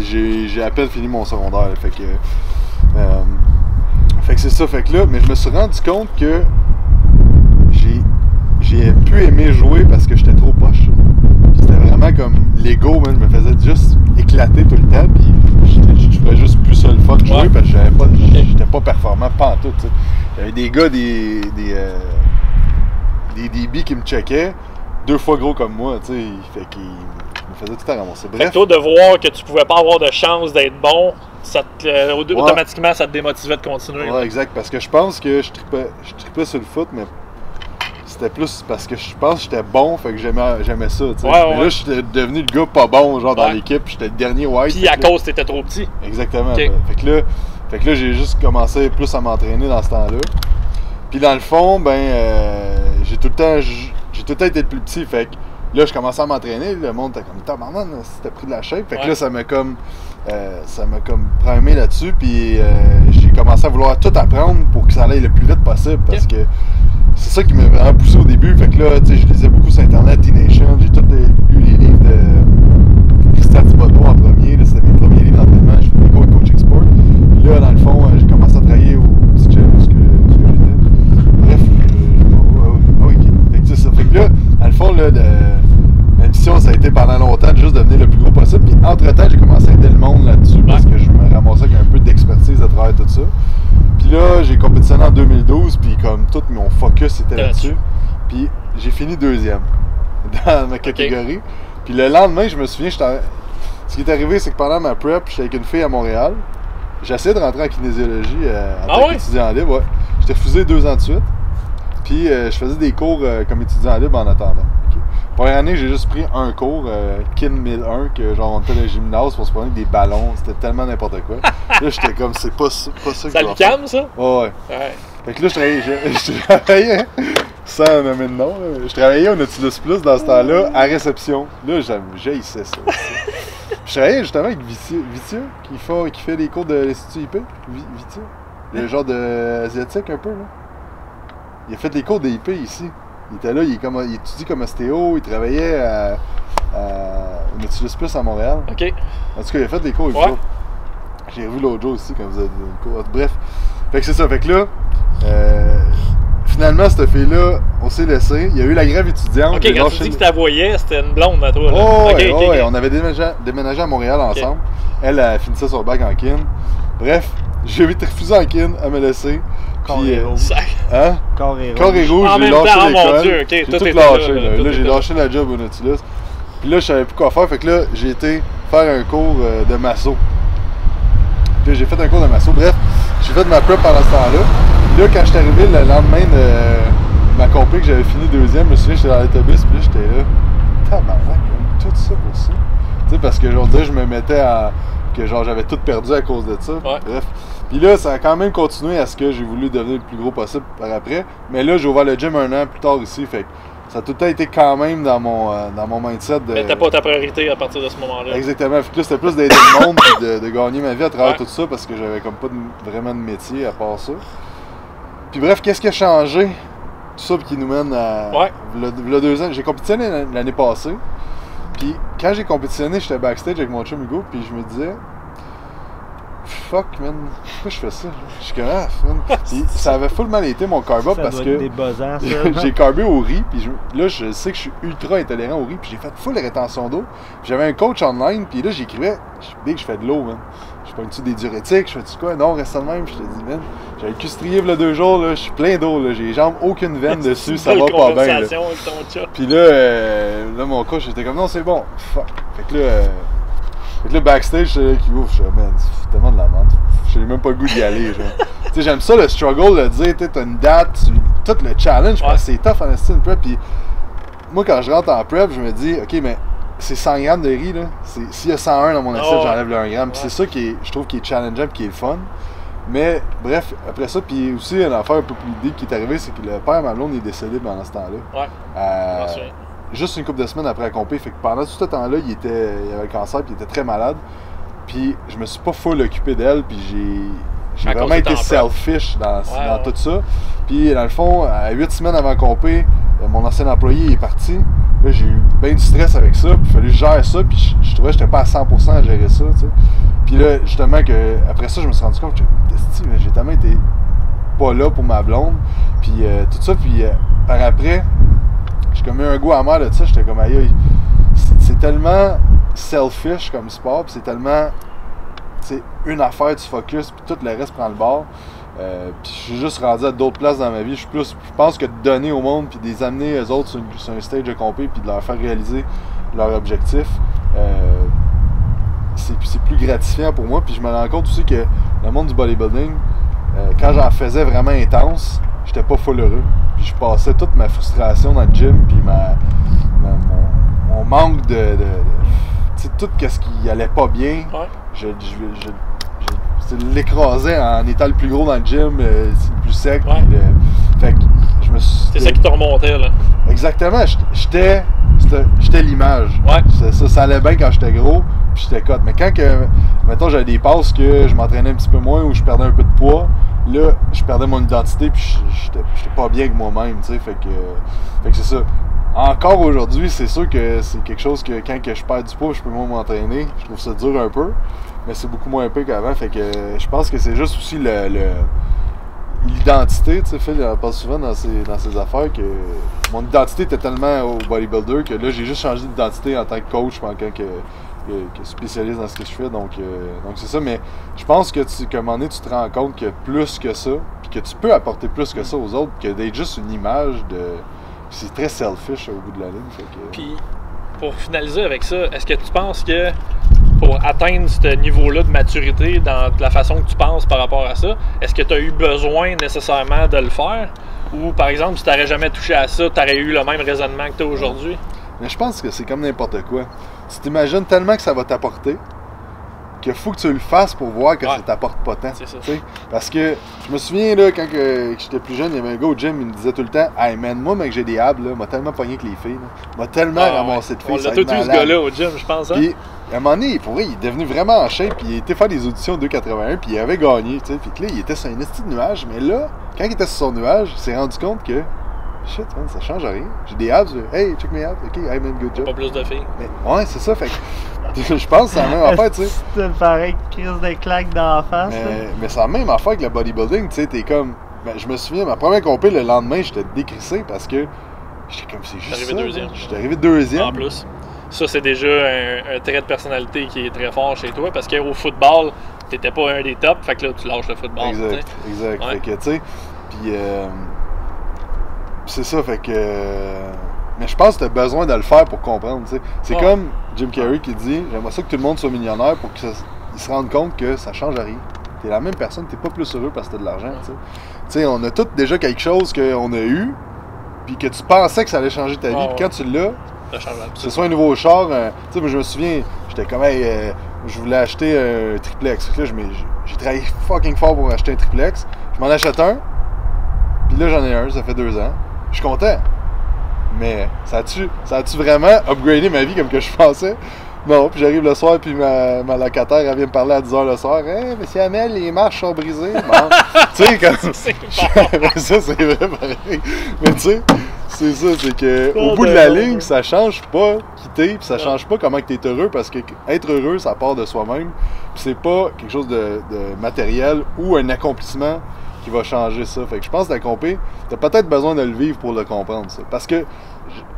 J'ai à peine fini mon secondaire. Fait que c'est ça. Fait que là, mais je me suis rendu compte que j'ai pu aimer jouer parce que j'étais trop poche. C'était vraiment comme l'ego, man. Je me faisais juste éclater tout le temps. Puis je ferais juste plus ça le fun de jouer parce que j'étais pas performant pantoute. T'sais. Il y avait des gars, des DB qui me checkaient. 2 fois gros comme moi, tu sais, fait qu'il me faisait tout à ramasser. Bref. Fait que toi, de voir que tu pouvais pas avoir de chance d'être bon, automatiquement, ça te démotivait de continuer. Ouais, exact, parce que je pense que je tripais sur le foot, mais c'était plus parce que je pense que j'étais bon, fait que j'aimais ça, tu sais. Mais là, j'étais devenu le gars pas bon, genre dans l'équipe, j'étais le dernier white. Puis à cause t'étais trop petit. Exactement. Okay. Fait que là, j'ai juste commencé plus à m'entraîner dans ce temps-là. Puis dans le fond, j'ai tout le temps été le plus petit, fait que là, je commençais à m'entraîner, le monde était comme « Tabarnak, c'était pris de la shape », fait que là, ça m'a comme primé là-dessus, puis j'ai commencé à vouloir tout apprendre pour que ça aille le plus vite possible, parce que c'est ça qui m'a vraiment poussé au début, fait que là, tu sais, je lisais beaucoup sur Internet, T-Nation, j'ai lu les livres de Christian Thibodeau en premier, là, c'était mes premiers livres d'entraînement, je faisais des cours avec Coach Export, puis là, dans le fond, j'ai commencé à travailler au petit gym où j'étais. Bref, c'est ça. Fait que là, dans le fond, là, la mission, ça a été pendant longtemps de juste devenir le plus gros possible. Puis entre-temps, j'ai commencé à aider le monde là-dessus parce que je me ramassais avec un peu d'expertise à travers tout ça. Puis là, j'ai compétitionné en 2012, puis comme tout mon focus était là-dessus. Puis j'ai fini 2e dans ma catégorie. Puis le lendemain, je me souviens, ce qui est arrivé, c'est que pendant ma prep, j'étais avec une fille à Montréal. J'ai essayé de rentrer en kinésiologie en tant qu'étudiant libre. Ouais. J'étais refusé 2 ans de suite. Puis je faisais des cours comme étudiant libre en attendant. Okay. Première année, j'ai juste pris un cours, KIN 1001, que genre on était dans le gymnase pour se prendre des ballons. C'était tellement n'importe quoi. Là, j'étais comme, c'est pas ça que je vais faire. Ça? Ouais. Fait que là, je travaillais, sans nommer de nom, je travaillais au Nautilus Plus dans ce temps-là, à réception. Là, j'haïssais ça. Je travaillais justement avec Vitia, qui fait les cours de l'Institut IP. Vitia. Le genre de asiatique un peu, là. Il a fait des cours de IP ici. Il était là, il étudie comme ostéo, il travaillait au Nautilus Plus à Montréal. OK. En tout cas, il a fait des cours avec vous. J'ai revu l'autre jour aussi quand vous avez dit une cours. Bref. Fait que c'est ça. Fait que là, finalement, cette fille-là, on s'est laissé. Il y a eu la grève étudiante. Ok, quand tu dis que tu la voyais, c'était une blonde à toi. Là. Oh, okay, ouais, okay. On avait déménagé à Montréal ensemble. Elle finissait son bac en kin. Bref, j'ai vite refusé en kin, elle m'a laissé. Corps et rouge. Hein? Corps et rouge. Corps et rouge, j'ai lâché l'école. Mon Dieu, ok, j'ai tout tout était lâché. là, J'ai lâché la job au Nautilus. Puis là, je savais plus quoi faire. Fait que là, j'ai été faire un cours de masso. Puis j'ai fait un cours de masso. Bref, j'ai fait ma prep pendant ce temps-là. Puis là, quand je suis arrivé le lendemain de ma compé, que j'avais fini deuxième, je me souviens, j'étais dans l'autobus. Puis là, j'étais là, tabarnak, tout ça pour ça. Tu sais, parce que aujourd'hui, je me mettais à. Que genre j'avais tout perdu à cause de ça. Ouais. Bref. Puis là, ça a quand même continué à ce que j'ai voulu devenir le plus gros possible par après. Mais là, j'ai ouvert le gym un an plus tard ici. Fait que ça a tout le temps été quand même dans mon mindset de. Mais t'as pas ta priorité à partir de ce moment-là. Exactement. Fait que là, c'était plus d'aider le monde et de gagner ma vie à travers tout ça parce que j'avais comme pas vraiment de métier à part ça. Puis bref, qu'est-ce qui a changé? Tout ça qui nous mène à. Le 2 ans. J'ai compétitionné l'année passée. Puis quand j'ai compétitionné, j'étais backstage avec mon chum Hugo, puis je me disais, fuck man, pourquoi je fais ça? Je suis comme, ah, man. Puis ça avait full mal été mon carb up parce que j'ai carbé au riz, puis là je sais que je suis ultra intolérant au riz, puis j'ai fait full rétention d'eau. J'avais un coach online, puis là j'écrivais, dès que je fais de l'eau, man. Je prends-tu des diurétiques, je fais-tu quoi? Non, reste de même, je te dis, man. J'avais le cul strié il y a 2 jours, là, je suis plein d'eau, là, j'ai les jambes, aucune veine dessus, ça va pas bien. Là. Puis là, mon coach était comme, non, c'est bon, fuck. Fait que là, backstage, j'étais là, qui ouf, je suis man, c'est tellement de la merde. J'ai même pas le goût d'y aller, genre. Tu sais, j'aime ça, le struggle, de dire, t'as une date, tout le challenge, parce que c'est tough en estime prep. Puis moi, quand je rentre en prep, je me dis, ok, mais c'est 100 grammes de riz, là. S'il y a 101 dans mon assiette, j'enlève le 1 gramme. Puis c'est ça qui je trouve qui est challengeant et qui est le fun. Mais bref, après ça, puis aussi une affaire un peu plus deep qui est arrivée, c'est que le père de ma blonde est décédé pendant ce temps-là. Ouais. Juste une couple de semaines après la compé. Fait que pendant tout ce temps-là, il avait le cancer, puis il était très malade. Puis je me suis pas full occupé d'elle, puis j'ai vraiment été selfish dans tout ça. Puis dans le fond, à 8 semaines avant la compé, mon ancien employé est parti. Là, j'ai eu bien du stress avec ça, puis il fallait que je gère ça, puis je trouvais que j'étais pas à 100% à gérer ça, tu sais. Puis là, justement, après ça, je me suis rendu compte que j'ai tellement été pas là pour ma blonde, puis tout ça, puis par après, j'ai comme eu un goût amer de ça, j'étais comme, aïe, c'est tellement selfish comme sport, puis c'est tellement, c'est une affaire, tu focus, puis tout le reste prend le bord. Puis je suis juste rendu à d'autres places dans ma vie. Je pense que de donner au monde puis de les amener eux autres sur un stage de compé puis de leur faire réaliser leur objectif, c'est plus gratifiant pour moi. Puis je me rends compte aussi que le monde du bodybuilding, quand j'en faisais vraiment intense, j'étais pas full heureux. Puis je passais toute ma frustration dans le gym puis mon manque de tu sais, tout ce qui allait pas bien. Je l'écrasais en étant le plus gros dans le gym, le plus sec. Fait que je me suis. C'est ça qui te remontait, là. Exactement. J'étais l'image. Ça allait bien quand j'étais gros, puis j'étais cut. Mais quand mettons, j'avais des passes que je m'entraînais un petit peu moins ou je perdais un peu de poids, là, je perdais mon identité, puis j'étais pas bien avec moi-même, tu sais. Fait que c'est ça. Encore aujourd'hui, c'est sûr que c'est quelque chose que quand je perds du poids, je peux moins m'entraîner. Je trouve ça dur un peu. Mais c'est beaucoup moins épais qu'avant, fait que je pense que c'est juste aussi l'identité, tu sais, Phil en parle souvent dans ses affaires, que mon identité était tellement au bodybuilder que là, j'ai juste changé d'identité en tant que coach, en tant que spécialiste dans ce que je fais, donc c'est ça, mais je pense que qu'à un moment donné, tu te rends compte que plus que ça, puis que tu peux apporter plus que ça aux autres, que d'être juste une image de... C'est très selfish au bout de la ligne, fait que... Puis, pour finaliser avec ça, est-ce que tu penses que pour atteindre ce niveau-là de maturité dans la façon que tu penses par rapport à ça, est-ce que tu as eu besoin nécessairement de le faire? Ou par exemple, si tu n'aurais jamais touché à ça, tu aurais eu le même raisonnement que tu as aujourd'hui? Mais je pense que c'est comme n'importe quoi. Tu t'imagines tellement que ça va t'apporter qu'il faut que tu le fasses pour voir que ça t'apporte pas tant. C'est ça. Parce que je me souviens, là, quand j'étais plus jeune, il y avait un gars au gym, il me disait tout le temps, hey man, moi, mec, j'ai des abs, là, m'a tellement pogné que les filles, m'a tellement ramassé de filles. On l'a tout eu ce gars-là au gym, je pense. Hein? Puis, à un moment donné, pour vrai, il est devenu vraiment en shape, puis il était faire des auditions 2,81, puis il avait gagné, tu sais. Puis là, il était sur un petit nuage, mais là, quand il était sur son nuage, il s'est rendu compte que shit, man, ça change rien. J'ai des abs, hey, check mes abs, ok, hey man, good job. Pas plus de filles. Mais, ouais, c'est ça, fait que je pense que c'est la même affaire, tu sais. Tu me parais crise de claque dans la face. Mais c'est la même affaire que le bodybuilding, tu sais, t'es comme. Mais je me souviens, ma première compé, le lendemain, j'étais décrissé parce que j'étais comme, c'est juste T'es ça. arrivé deuxième. J'étais arrivé deuxième. En plus. Ça, c'est déjà un trait de personnalité qui est très fort chez toi parce qu'au football, t'étais pas un des tops, fait que là, tu lâches le football. Exact, exact. Ouais. Fait que, tu sais, puis c'est ça, fait que... mais je pense que tu as besoin de le faire pour comprendre, tu sais. C'est comme Jim Carrey qui dit, j'aimerais ça que tout le monde soit millionnaire pour qu'ils se rendent compte que ça change rien. T'es la même personne, t'es pas plus heureux parce que t'as de l'argent, tu sais. Tu sais, on a tous déjà quelque chose qu'on a eu, puis que tu pensais que ça allait changer ta vie, puis quand tu l'as, que ce soit un nouveau char, tu sais, moi je me souviens, j'étais comme, hey, je voulais acheter un triplex. Là, j'ai travaillé fucking fort pour acheter un triplex. Je m'en achète un, puis là j'en ai un, ça fait 2 ans. Je suis content. Mais ça a-tu vraiment upgradé ma vie comme que je pensais? Non, puis j'arrive le soir, puis ma locataire, elle vient me parler à 10h le soir. Hey, monsieur Hamel, les marches sont brisées. Bon, tu sais, comme. Ça, c'est vrai, pareil. Mais tu sais, c'est ça, c'est que au bout de la ligne, ça change pas quitter, puis ça change pas comment tu es heureux, parce que être heureux, ça part de soi-même. Puis c'est pas quelque chose de matériel ou un accomplissement qui va changer ça. Fait que je pense que la compé, t'as peut-être besoin de le vivre pour le comprendre, ça. Parce que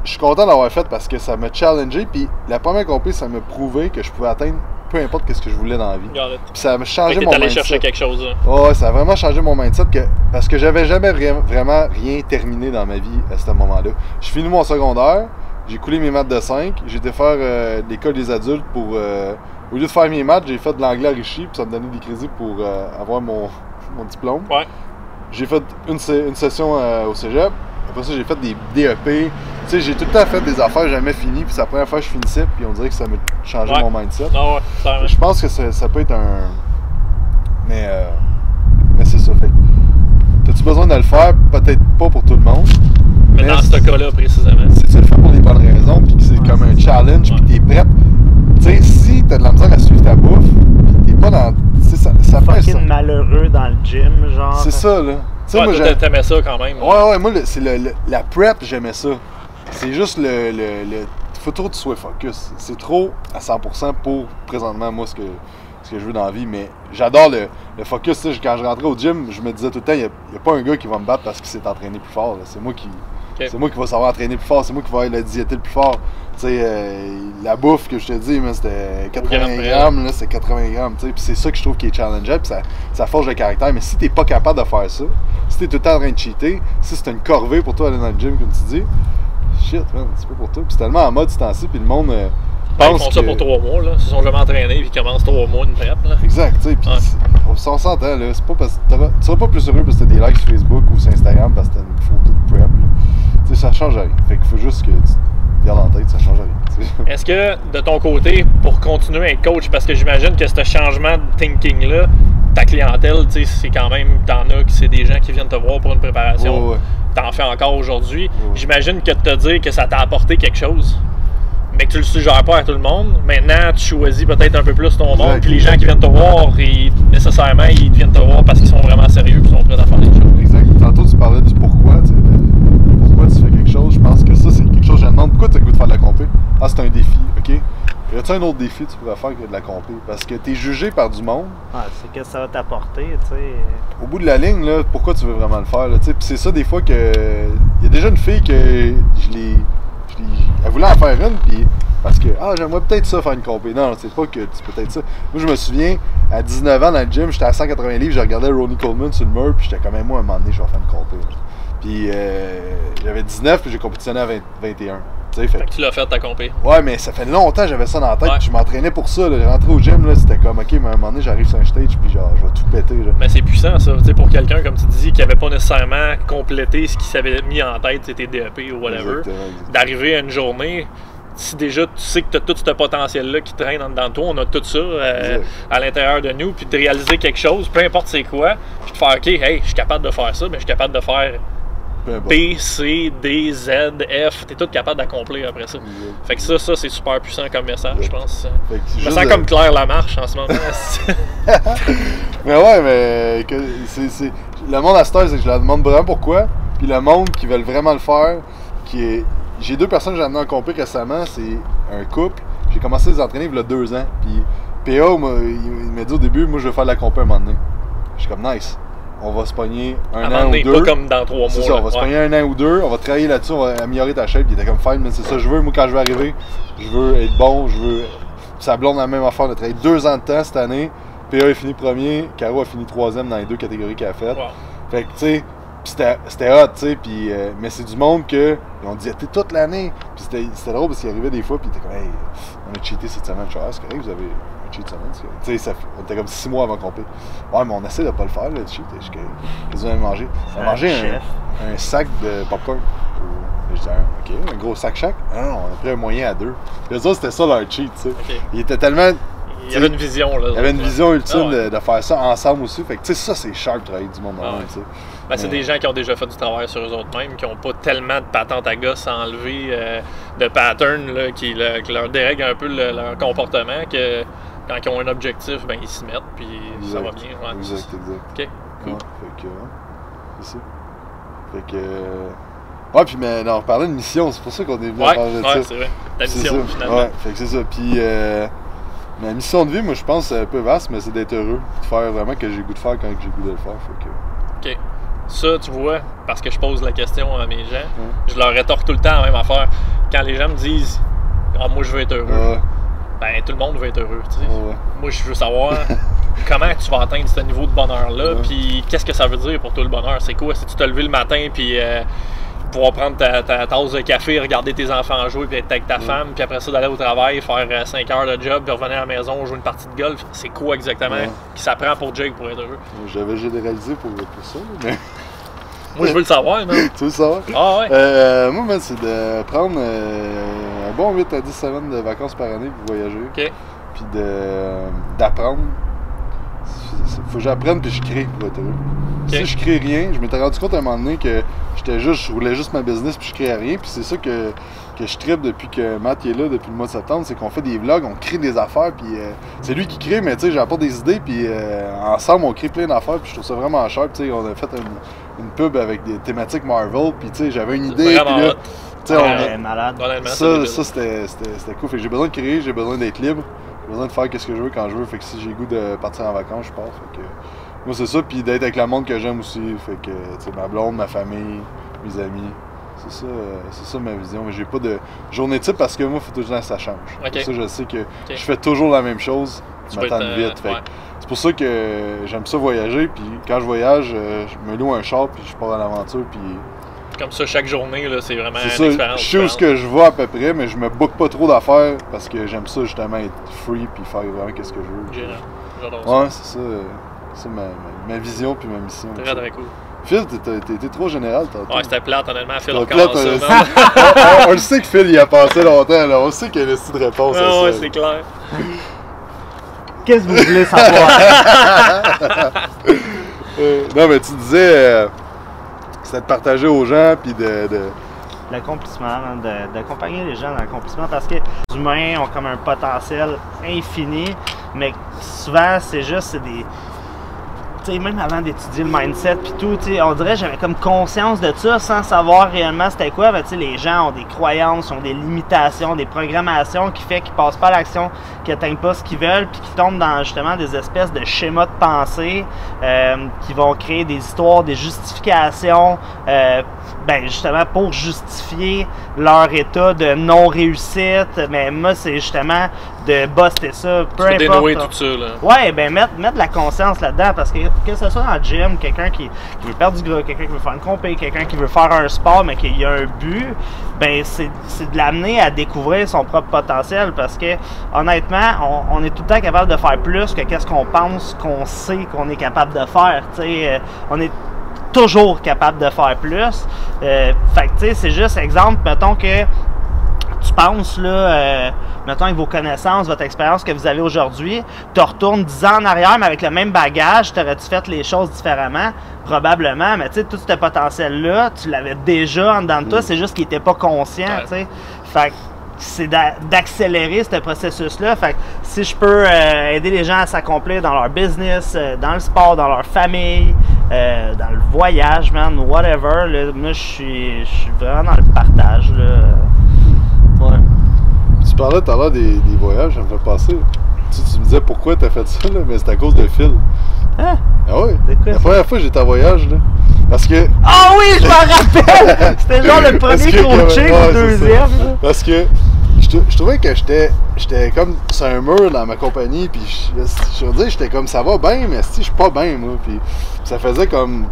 je suis content d'avoir fait parce que ça m'a challengé, puis la première compé, ça m'a prouvé que je pouvais atteindre peu importe ce que je voulais dans la vie. Puis ça m'a changé mon mindset. T'es allé chercher quelque chose, là. Ouais, ça a vraiment changé mon mindset parce que j'avais jamais vraiment rien terminé dans ma vie à ce moment-là. J'ai fini mon secondaire, j'ai coulé mes maths de 5, j'ai été faire l'école des adultes pour... au lieu de faire mes maths, j'ai fait de l'anglais enrichi, puis ça me donnait des crédits pour avoir mon diplôme. Ouais. J'ai fait une session au cégep. Après ça, j'ai fait des DEP. Tu sais, j'ai tout le temps fait des affaires jamais finies. Puis c'est la première fois que je finissais. Puis on dirait que ça m'a changé mon mindset. Ah ouais, je pense que ça peut être un... Mais c'est ça. Fait t'as-tu besoin de le faire? Peut-être pas pour tout le monde. Mais dans ce cas-là, précisément. Si tu le fais pour les bonnes raisons. Puis que c'est comme un challenge. Puis t'es prête. Tu sais, si t'as de la misère à suivre ta bouffe. Puis t'es pas dans... Ça fait ça. Malheureux dans le gym, genre. C'est ça, là. Ouais, moi, t'aimais ça quand même. Ouais, moi, c'est la prep, j'aimais ça. C'est juste faut trop que tu sois focus. C'est trop à 100% pour, présentement, moi, ce que je veux dans la vie. Mais j'adore le focus. Tu sais, quand je rentrais au gym, je me disais tout le temps, il n'y a pas un gars qui va me battre parce qu'il s'est entraîné plus fort. C'est moi qui va savoir entraîner plus fort. C'est moi qui va la diéter le plus fort. Tu sais, la bouffe que je te dis, c'était 80 grammes, là, c'est 80 grammes. Puis c'est ça que je trouve qui est challengeant. Puis ça forge le caractère. Mais si t'es pas capable de faire ça, si t'es tout le temps en train de cheater, si c'est une corvée pour toi aller dans le gym, comme tu dis, shit, man, c'est pas pour toi. Puis c'est tellement en mode ce temps-ci, puis le monde pense ils font ça pour 3 mois, là. Ils se sont jamais entraînés, puis ils commencent 3 mois une prep, là. Exact, tu sais. Puis on s'entend, là. C'est pas parce que tu seras pas plus heureux parce que t'as des likes sur Facebook ou sur Instagram parce que t'as une photo de prep, là. Tu sais, ça change rien. Fait qu'il faut juste que tu gardes en tête, ça change rien. Est-ce que, de ton côté, pour continuer à être coach, parce que j'imagine que ce changement de thinking-là, ta clientèle, tu sais, c'est quand même, t'en as, c'est des gens qui viennent te voir pour une préparation. Ouais. T'en fais encore aujourd'hui. J'imagine que de te dire que ça t'a apporté quelque chose, mais que tu le suggères pas à tout le monde. Maintenant, tu choisis peut-être un peu plus ton monde, puis les gens qui viennent te voir, nécessairement, ils viennent te voir parce qu'ils sont vraiment sérieux et sont prêts à faire des choses. Exact. Tantôt, tu parlais du pourquoi, tu sais. Pourquoi tu fais quelque chose? Je pense que ça, c'est quelque chose que je demande. Pourquoi tu as le goût de faire de la compé? Ah, c'est un défi, OK? Y a-t-il un autre défi que tu pourrais faire que de la compé? Parce que tu es jugé par du monde. Ah, c'est que ça va t'apporter, tu sais. Au bout de la ligne, là, pourquoi tu veux vraiment le faire? Puis c'est ça, des fois, que. Il y a déjà une fille que elle voulait en faire une, puis parce que, j'aimerais peut-être ça faire une compé. Non, c'est pas que tu peux peut-être ça. Moi, je me souviens, à 19 ans dans le gym, j'étais à 180 livres, je regardais Ronnie Coleman sur le mur, puis j'étais comme, moi, à un moment donné, je vais faire une compé. Puis j'avais 19, puis j'ai compétitionné à 21. Fait que tu l'as fait ta compé. Ouais, mais ça fait longtemps que j'avais ça dans la tête, puis je m'entraînais pour ça. Là. Rentrer au gym, là, c'était comme, OK, mais à un moment donné, j'arrive sur un stage, puis genre, je vais tout péter. Là. Mais c'est puissant, ça. Tu sais, pour quelqu'un, comme tu dis, qui n'avait pas nécessairement complété ce qu'il s'avait mis en tête, c'était DEP ou whatever, d'arriver à une journée, si déjà tu sais que tu as tout ce potentiel-là qui traîne en dedans de toi, on a tout ça à l'intérieur de nous, puis de réaliser quelque chose, peu importe c'est quoi, puis de faire, OK, hey, je suis capable de faire ça, mais je suis capable de faire P, C, D, Z, F, t'es tout capable d'accomplir après ça. Fait que ça c'est super puissant comme message, je pense. Je me sens comme Claire Lamarche en ce moment. Mais ouais, mais c'est le monde à cette heure, c'est que je leur demande vraiment pourquoi. Puis le monde qui veulent vraiment le faire, j'ai 2 personnes que j'ai amenées en compé récemment, c'est un couple. J'ai commencé à les entraîner il y a 2 ans. Puis PA, il m'a dit au début, moi je veux faire de la compé un moment donné. Je suis comme nice. on va se pogner un À an ou pas deux. comme dans 3 mois. C'est ça, on va se pogner un an ou deux, on va travailler là-dessus, on va améliorer ta shape. Il était comme fine, mais c'est ça, je veux, moi quand je vais arriver, je veux être bon, je veux. Sa blonde a la même affaire, on a travaillé 2 ans de temps cette année. PA a fini premier, Caro a fini 3e dans les 2 catégories qu'elle a faites. Wow. Fait que, tu sais, c'était hot, tu sais, puis mais c'est du monde que on diétait toute l'année. Puis c'était drôle parce qu'il arrivait des fois, puis il était comme, hey, on a cheaté cette semaine. Je suis c'est correct, vous avez un cheat cette semaine. Tu sais, on était comme 6 mois avant qu'on paie. Ouais, mais on essaie de pas le faire, le cheat. Je suis correct. Qu'est-ce que vous avez mangé? On a mangé un sac de popcorn. Je disais, ok, un gros sac chaque. Non, on a pris un moyen à 2. Puis eux autres, c'était ça leur cheat, tu sais. Okay. Il était tellement. Il y avait une vision, là. Il y avait une vision ultime ouais. de faire ça ensemble aussi. Fait que, tu sais, ça, c'est sharp de travailler du monde dans tu sais. Ben, c'est des gens qui ont déjà fait du travail sur eux autres mêmes, qui n'ont pas tellement de patentes à gosse à enlever, de patterns là, qui leur dérèglent un peu leur comportement, que quand ils ont un objectif, ben, ils s'y mettent, puis ça va bien. Ouais. Exact. Ok, cool. Ouais, fait que, c'est ça. Fait que. Ouais, puis mais on parlait de mission, c'est pour ça qu'on est venu à parler de ça. Ouais, c'est vrai. Ta mission, finalement. Ouais, fait que c'est ça. Puis, ma mission de vie, moi, je pense, c'est un peu vaste, mais c'est d'être heureux, de faire vraiment ce que j'ai le goût de faire quand j'ai le goût de le faire. Fait que. Ok. Ça, tu vois, parce que je pose la question à mes gens, je leur rétorque tout le temps la même affaire. Quand les gens me disent « Ah, moi, je veux être heureux ben, tout le monde veut être heureux, tu sais. Moi, je veux savoir comment tu vas atteindre ce niveau de bonheur-là, puis qu'est-ce que ça veut dire pour toi, le bonheur? C'est quoi? Si tu te levé le matin, puis pouvoir prendre ta tasse de café, regarder tes enfants jouer, puis être avec ta femme, puis après ça, d'aller au travail, faire 5 heures de job, puis revenir à la maison, jouer une partie de golf, c'est quoi exactement qui s'apprend pour Jake pour être heureux? J'avais généralisé pour ça, mais... Moi, je veux le savoir, non? Tu veux le savoir? Ah ouais? Moi, c'est de prendre un bon 8 à 10 semaines de vacances par année pour voyager. OK. Puis d'apprendre. Faut que j'apprenne puis je crée pour être heureux. Okay. Si je crée rien, je m'étais rendu compte à un moment donné que je roulais juste ma business puis je créais rien. Puis c'est ça que je trippe depuis que Matt est là, depuis le mois de septembre, c'est qu'on fait des vlogs, on crée des affaires, puis c'est lui qui crée, mais tu sais, j'apporte des idées, puis ensemble, on crée plein d'affaires, puis je trouve ça vraiment cher. Tu sais, on a fait une pub avec des thématiques Marvel, puis tu sais, j'avais une idée, puis là, tu sais, malade. Ça c'était cool. Fait que j'ai besoin de créer, j'ai besoin d'être libre, j'ai besoin de faire ce que je veux quand je veux. Fait que si j'ai le goût de partir en vacances, je pars. Fait que moi, c'est ça, puis d'être avec le monde que j'aime aussi. Fait que, tu sais, ma blonde, ma famille, mes amis. C'est ça ma vision. Mais j'ai pas de journée type parce que moi, il faut toujours que ça change. Okay. Pour ça, je sais que je fais toujours la même chose. Je m'attends vite. C'est pour ça que j'aime ça voyager. Puis quand je voyage, je me loue un char, puis je pars à l'aventure. Puis comme ça, chaque journée, là, c'est vraiment une expérience. Je sais où ce que je vais à peu près, mais je me book pas trop d'affaires parce que j'aime ça justement être free puis faire vraiment ce que je veux. J'adore ouais, c'est ça. C'est ma vision puis ma mission. Très, très cool. Phil, t'es trop général tantôt. Ouais, c'était plate, honnêtement. Phil, on commence ça. On le sait que Phil y a passé longtemps, là. On sait qu'il y a une petite réponse à ça. Ouais, c'est clair. Qu'est-ce que vous voulez savoir? Non, mais tu disais, c'était de partager aux gens, puis L'accomplissement, d'accompagner les gens dans l'accomplissement, parce que les humains ont comme un potentiel infini, mais souvent, c'est des... Tu sais, même avant d'étudier le mindset puis tout, tu sais, on dirait que j'avais comme conscience de ça sans savoir réellement c'était quoi. Ben, tu sais, les gens ont des croyances, ont des limitations, des programmations qui fait qu'ils passent pas à l'action, qu'ils n'atteignent pas ce qu'ils veulent, puis qu'ils tombent dans justement des espèces de schémas de pensée qui vont créer des histoires, des justifications, ben justement pour justifier leur état de non-réussite. Mais moi, c'est justement de buster ça, peu importe. Dénouer tout ça, là. Ouais, ben mettre de la conscience là-dedans, parce que ce soit dans le gym, quelqu'un qui veut perdre du gras, quelqu'un qui veut faire une compé, quelqu'un qui veut faire un sport, mais qu'il y a un but, ben c'est de l'amener à découvrir son propre potentiel, parce que honnêtement, on est tout le temps capable de faire plus que qu'est-ce qu'on pense, qu'on sait qu'on est capable de faire. Tu sais, on est toujours capable de faire plus. Fait que tu sais, c'est juste exemple, mettons que tu penses, là, mettons avec vos connaissances, votre expérience que vous avez aujourd'hui, tu retournes 10 ans en arrière, mais avec le même bagage, t'aurais-tu fait les choses différemment? Probablement, mais tu sais, tout ce potentiel-là, tu l'avais déjà en dedans de toi, c'est juste qu'il n'était pas conscient, tu sais. Fait que c'est d'accélérer ce processus-là. Fait que si je peux aider les gens à s'accomplir dans leur business, dans le sport, dans leur famille, dans le voyage, man, whatever, là, moi, je suis vraiment dans le partage, là. Ouais. Tu parlais tout à l'heure des voyages, ça me fait passer. Tu me disais pourquoi tu as fait ça, là, mais c'est à cause de Phil. Hein? Ah oui. De quoi La première fois que j'étais en voyage, là. Parce que. Ah oui, je m'en rappelle! C'était genre le Parce premier que- coaching ouais, ou le c'est ça. deuxième. là. Parce que je trouvais que j'étais comme sur un mur dans ma compagnie, puis je veux dire, j'étais comme ça va bien, mais si je suis pas bien, moi. Puis ça faisait comme.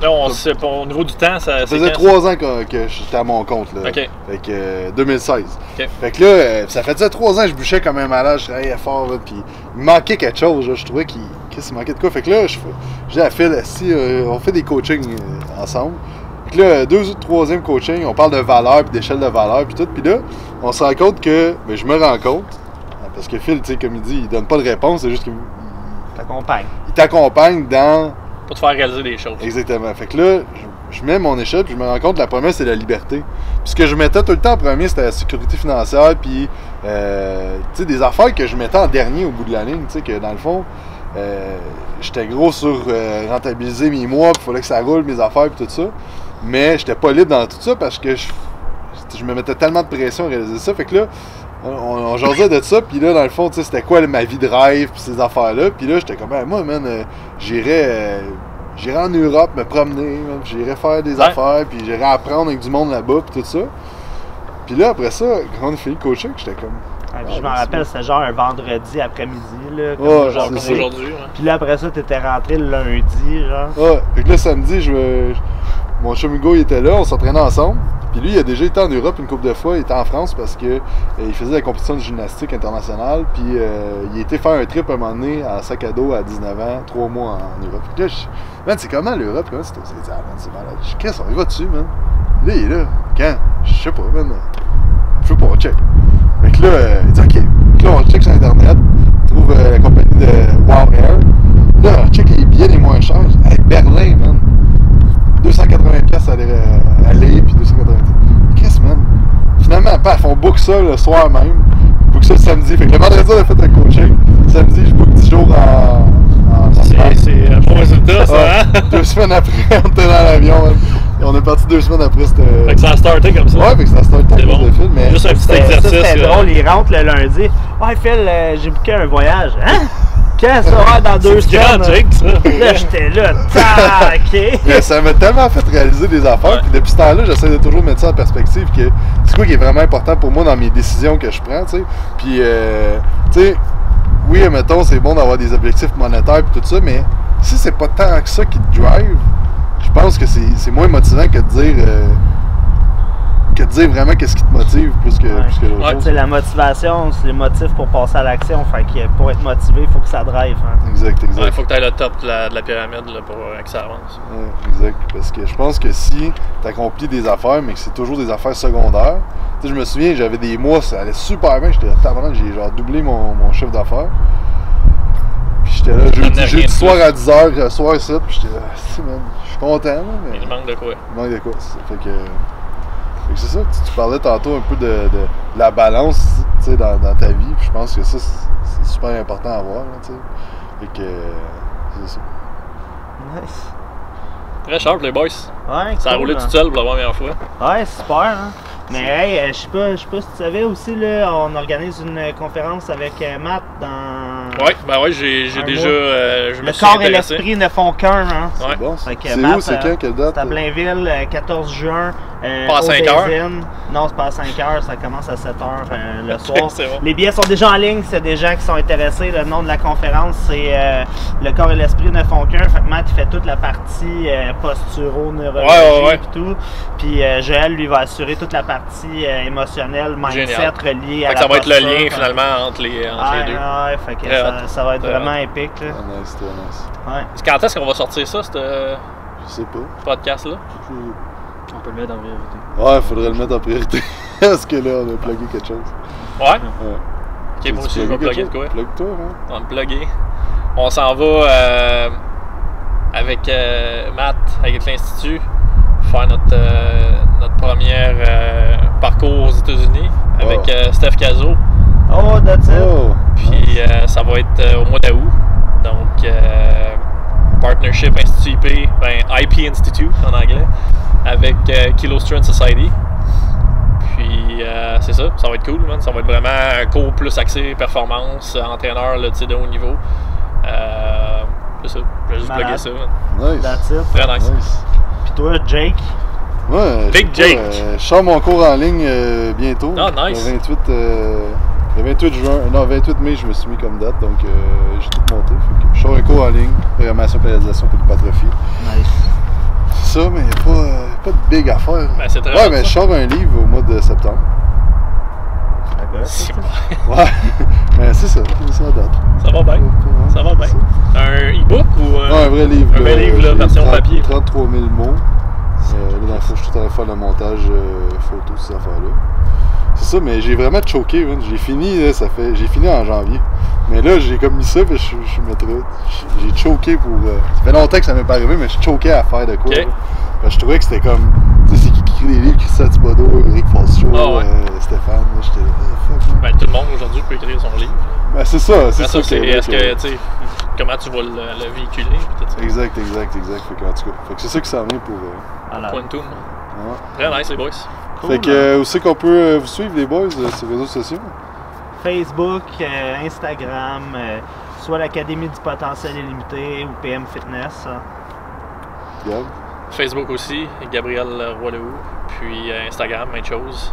Là, au niveau du temps, ça Ça faisait 3 ans que j'étais à mon compte, là. OK. Fait que 2016. OK. Fait que là, ça faisait 3 ans que je bûchais comme un malade, je travaillais fort, là, puis il me manquait quelque chose, là. Je trouvais qu'il manquait de quoi. Fait que là, j'ai à Phil, si on fait des coachings ensemble. Fait que là, 2 ou 3e coaching, on parle de valeur, puis d'échelle de valeur, puis tout. Puis là, on se rend compte que, ben, je me rends compte, parce que Phil, tu sais, comme il dit, il donne pas de réponse, c'est juste qu'il T'accompagne. t'accompagne dans. pour te faire réaliser des choses. Exactement. Fait que là, je mets mon échelle, puis je me rends compte que la première, c'est la liberté. Puis ce que je mettais tout le temps en premier, c'était la sécurité financière, puis tu sais, des affaires que je mettais en dernier au bout de la ligne, tu sais, que dans le fond, j'étais gros sur rentabiliser mes mois, puis il fallait que ça roule, mes affaires, puis tout ça. Mais j'étais pas libre dans tout ça parce que je me mettais tellement de pression à réaliser ça. Fait que là, on jasait de ça, puis là, dans le fond, tu sais, c'était quoi ma vie de rêve, puis ces affaires-là. Puis là, j'étais comme, moi, man, j'irais en Europe me promener, man, puis j'irais faire des affaires, puis j'irais apprendre avec du monde là-bas, puis tout ça. Puis là, après ça, quand on a fini le coaching, j'étais comme... Je m'en rappelle, c'était genre un vendredi après-midi, là, comme Ouais, aujourd'hui. c'est ça. Aujourd'hui, ouais. Puis là, après ça, t'étais rentré le lundi, genre. Ouais, fait que là, samedi, mon chum Hugo, il était là, on s'entraînait ensemble. Puis lui, il a déjà été en Europe une couple de fois, il était en France parce que il faisait la compétition de gymnastique internationale. Puis il a été faire un trip à un moment donné en sac à dos à 19 ans, 3 mois en Europe. Fait que là, man, c'est comment l'Europe? Comment c'est? Il dit, ah, man, c'est malade. Je dis, qu'est-ce qu'on y va dessus, man? Là, il est là. Quand? Je sais pas, man. Je sais pas, on check. Fait que là, il dit, ok. Fait que là, on check sur Internet, on trouve la compagnie de Wow Air. Là, on check les billets les moins chers. Hey, Berlin, man. 280$ aller, puis 280$. Qu'est-ce, man? Finalement, paf, on book ça le soir même. On book ça le samedi. Fait que le vendredi, on a fait un coaching. Samedi, je book 10 jours en C'est un bon résultat, ça, hein? 2 semaines après, on était dans l'avion, man. Et on est parti 2 semaines après, c'était... Fait que ça a starté comme ça. Ouais, fait que ça a starté à C'est cause bon. de Phil, mais... Juste un petit Ça, exercice. c'était drôle, il rentre le lundi. Ouais, Phil, j'ai booké un voyage. Hein? Qu'est-ce que ça va dans 2 C'est grand, semaines? Jake, ça. Là, j'étais là, tac! Mais ça m'a tellement fait réaliser des affaires, Ouais. puis depuis ce temps-là, j'essaie de toujours mettre ça en perspective, que c'est quoi qui est vraiment important pour moi dans mes décisions que je prends, tu sais. Puis, tu sais, oui, mettons, c'est bon d'avoir des objectifs monétaires et tout ça, mais si c'est pas tant que ça qui te drive, je pense que c'est moins motivant que de dire vraiment qu'est-ce qui te motive plus que l'autre Ouais. chose. Tu sais, la motivation, c'est le motif pour passer à l'action. Fait que pour être motivé, il faut que ça drive. Hein. Exact. Il faut que tu ailles le top de la pyramide là, pour que ça avance. Ouais, exact. Parce que je pense que si tu accomplis des affaires, mais que c'est toujours des affaires secondaires, tu sais, je me souviens, j'avais des mois, ça allait super bien, j'étais tabarnak, j'ai genre doublé mon chiffre d'affaires. Puis j'étais là, jeudi soir à 10h, soir 7, puis j'étais là, man, je suis content, là, mais Il manque de quoi? il manque de quoi, c'est ça. Fait que c'est ça, tu parlais tantôt un peu de la balance, tu sais, dans ta vie, puis je pense que ça, c'est super important à avoir, là, tu sais. Fait que, c'est ça. Nice. Très sharp, les boys. Ouais, Ça a cool, roulé hein. tout seul pour la première fois. Ouais, super. Hein? Mais hey, je sais pas si tu savais aussi, là, on organise une conférence avec Matt dans. Ouais, j'ai Un déjà. mois. Je me Le suis corps et intéressé. l'esprit ne font qu'un. Hein? C'est Ouais. bon. Fait que C'est Matt, où, c'est quand, quelle date? C'est à Blainville, 14 juin. Pas à au 5 heures? Daisy. Non, c'est pas à 5 heures, ça commence à 7 heures le soir. C'est bon. Les billets sont déjà en ligne, c'est des gens qui sont intéressés. Le nom de la conférence, c'est Le corps et l'esprit ne font qu'un. Fait que Matt, il fait toute la partie posturo-neurologie Ouais. et tout. Puis Joël, lui, va assurer toute la partie émotionnelle, mindset Génial. reliée à Fait que la ça va être le posture. lien finalement entre les deux. Ouais, fait que Très ça va être Très vraiment épique. Là. Ah, nice, très nice. Ouais. Quand est-ce qu'on va sortir ça, ce Je sais pas. podcast-là? On peut le mettre en priorité. Ouais, faudrait le mettre en priorité. Parce que là, on a plugué quelque chose. Ouais. Ouais. Ok, moi aussi, je vais plugger de quoi? Plug-toi, hein? On va me plugger. On s'en va avec Matt, avec l'Institut, faire notre premier parcours aux États-Unis avec Steph Cazot. Oh, that's it. Oh! Puis ça va être au mois d'août. Donc, Partnership Institut IP, IP Institute en anglais, avec Kilo Strength Society. Puis c'est ça va être cool, man. Ça va être vraiment un cours plus axé performance, entraîneur là, de haut niveau. C'est ça. Je vais juste Malade. plugger ça. Man. Nice. That's it. Très nice. Puis toi, Jake? Ouais, Big je sais Jake. pas, je sors mon cours en ligne bientôt. Ah, nice. Le 28 juin, non, 28 mai, je me suis mis comme date, donc j'ai tout monté. Fait que je sors un cours en ligne, programmation, périodisation, hypertrophie. Nice. C'est ça, mais il n'y a pas de big affaire. Ben, c'est très Ouais, bon, mais ça. je sors un livre au mois de septembre. Si, Ouais, mais c'est ça la date. Ça va bien. Ouais, Ça va bien. c'est Un e-book ou Ouais, un vrai livre. Un vrai livre, là, j'ai version papier. 33 000 mots. Là, dans le fond, je suis tout en train de faire le montage photo, ces affaires-là. C'est ça, mais j'ai vraiment choqué. J'ai fini, là, j'ai fini en janvier. Mais là, j'ai comme mis ça, puis je me trouve. J'ai choqué pour. Ça fait longtemps que ça m'est pas arrivé, mais je choquais à faire de quoi. Ok. Là. Parce que je trouvais que c'était comme. Tu sais, c'est qui écrit des livres, Christian Thibodeau, Eric Forshaw, Ah ouais. Stéphane. Là, j'étais là, fuck. Man. Ben, tout le monde aujourd'hui peut écrire son livre. Ben, c'est ça, c'est Après ça. ça, c'est que- est-ce que, tu sais, comment tu vas le véhiculer, puis tout ça. Exact. Fait que, en tout cas, fait que c'est ça qui s'en vient pour. Malade. Quantum. Ouais. Très nice, les boys. Cool, Fait que, où c'est qu'on peut vous suivre, les boys, sur les réseaux sociaux? Facebook, Instagram, soit l'Académie du potentiel illimité ou PM Fitness. Gab? Facebook aussi, Gabriel Roy-Lehoux. Puis Instagram, même chose.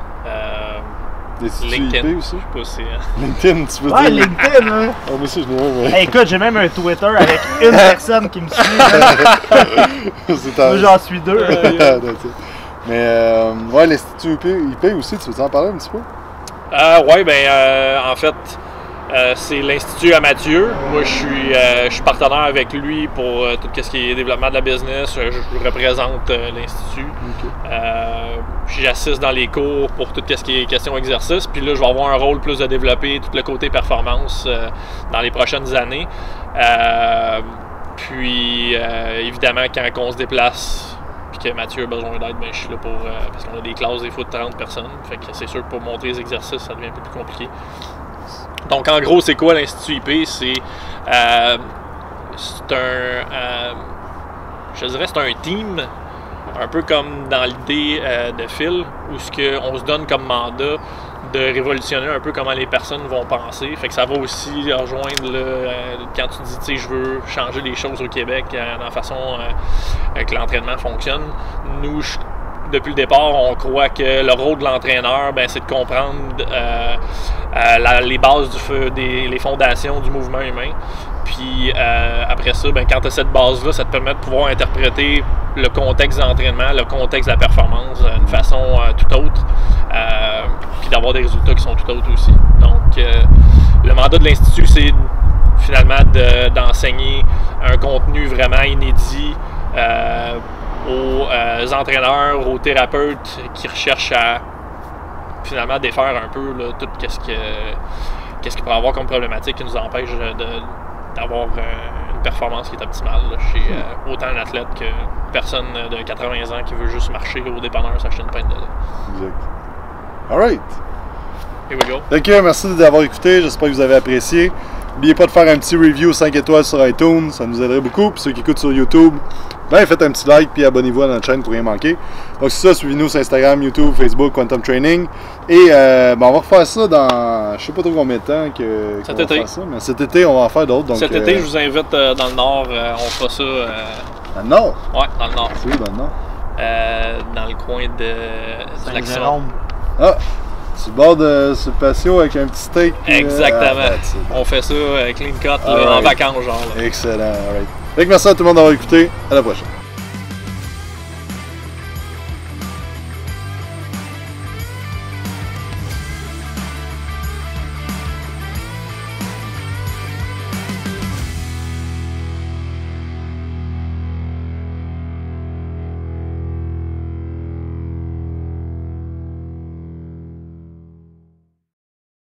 L'Institut LinkedIn. IP aussi? Je sais pas si. LinkedIn, tu veux Ouais, dire? LinkedIn, hein? Ah, moi aussi, je n'ai un, mais. Hey, écoute, j'ai même un Twitter avec une personne qui me suit. Là. c'est Moi, j'en suis deux. That's it. Mais, ouais, l'Institut IP aussi, tu veux en parler un petit peu? Ouais, ben, en fait, c'est l'Institut à Mathieu. Moi, je suis partenaire avec lui pour tout ce qui est développement de la business. Je représente l'Institut. Ok. J'assiste dans les cours pour tout ce qui est question exercice. Puis là, je vais avoir un rôle plus de développer tout le côté performance dans les prochaines années. Puis, évidemment, quand on se déplace, puis que Mathieu a besoin d'aide, ben, je suis là pour. Parce qu'on a des classes des fois de 30 personnes. Fait que c'est sûr que pour montrer les exercices, ça devient un peu plus compliqué. Donc, en gros, c'est quoi l'Institut IP? C'est je dirais c'est un team, un peu comme dans l'idée de Phil, où on se donne comme mandat de révolutionner un peu comment les personnes vont penser. Fait que ça va aussi rejoindre quand tu dis, tu sais, je veux changer les choses au Québec dans la façon que l'entraînement fonctionne. Nous, depuis le départ, on croit que le rôle de l'entraîneur, ben, c'est de comprendre les bases les fondations du mouvement humain. Puis après ça, ben, quand tu as cette base-là, ça te permet de pouvoir interpréter le contexte d'entraînement, le contexte de la performance d'une façon tout autre, puis d'avoir des résultats qui sont tout autres aussi. Donc, le mandat de l'Institut, c'est finalement d'enseigner un contenu vraiment inédit aux entraîneurs, aux thérapeutes qui recherchent à finalement défaire un peu là, tout qu'est-ce qu'il peut y avoir comme problématique qui nous empêche d'avoir une performance qui est optimale là, chez autant un athlète que personne de 80 ans qui veut juste marcher au dépanneur s'acheter une pinte de lait. Exact. Alright. Here we go. Ok, merci d'avoir écouté. J'espère que vous avez apprécié. N'oubliez pas de faire un petit review 5 étoiles sur iTunes, ça nous aiderait beaucoup. Puis ceux qui écoutent sur YouTube, ben faites un petit like puis abonnez-vous à notre chaîne pour rien manquer. Donc c'est ça, suivez-nous sur Instagram, YouTube, Facebook, Quantum Training. Et ben, on va refaire ça dans je sais pas trop combien de temps qu'on Cet va été. faire ça, mais cet été on va en faire d'autres. Donc, Cet été, je vous invite dans le Nord, on fera ça. Dans le Nord? Ouais, dans le Nord. C'est où dans le Nord? Dans le coin de Lac-Saint. Saint-Jérôme. Ah! Sur le bord de ce patio avec un petit steak. Exactement. That's it. On fait ça clean cut là, Alright. en vacances, genre. Là. Excellent, alright. Fait que merci à tout le monde d'avoir écouté. À la prochaine.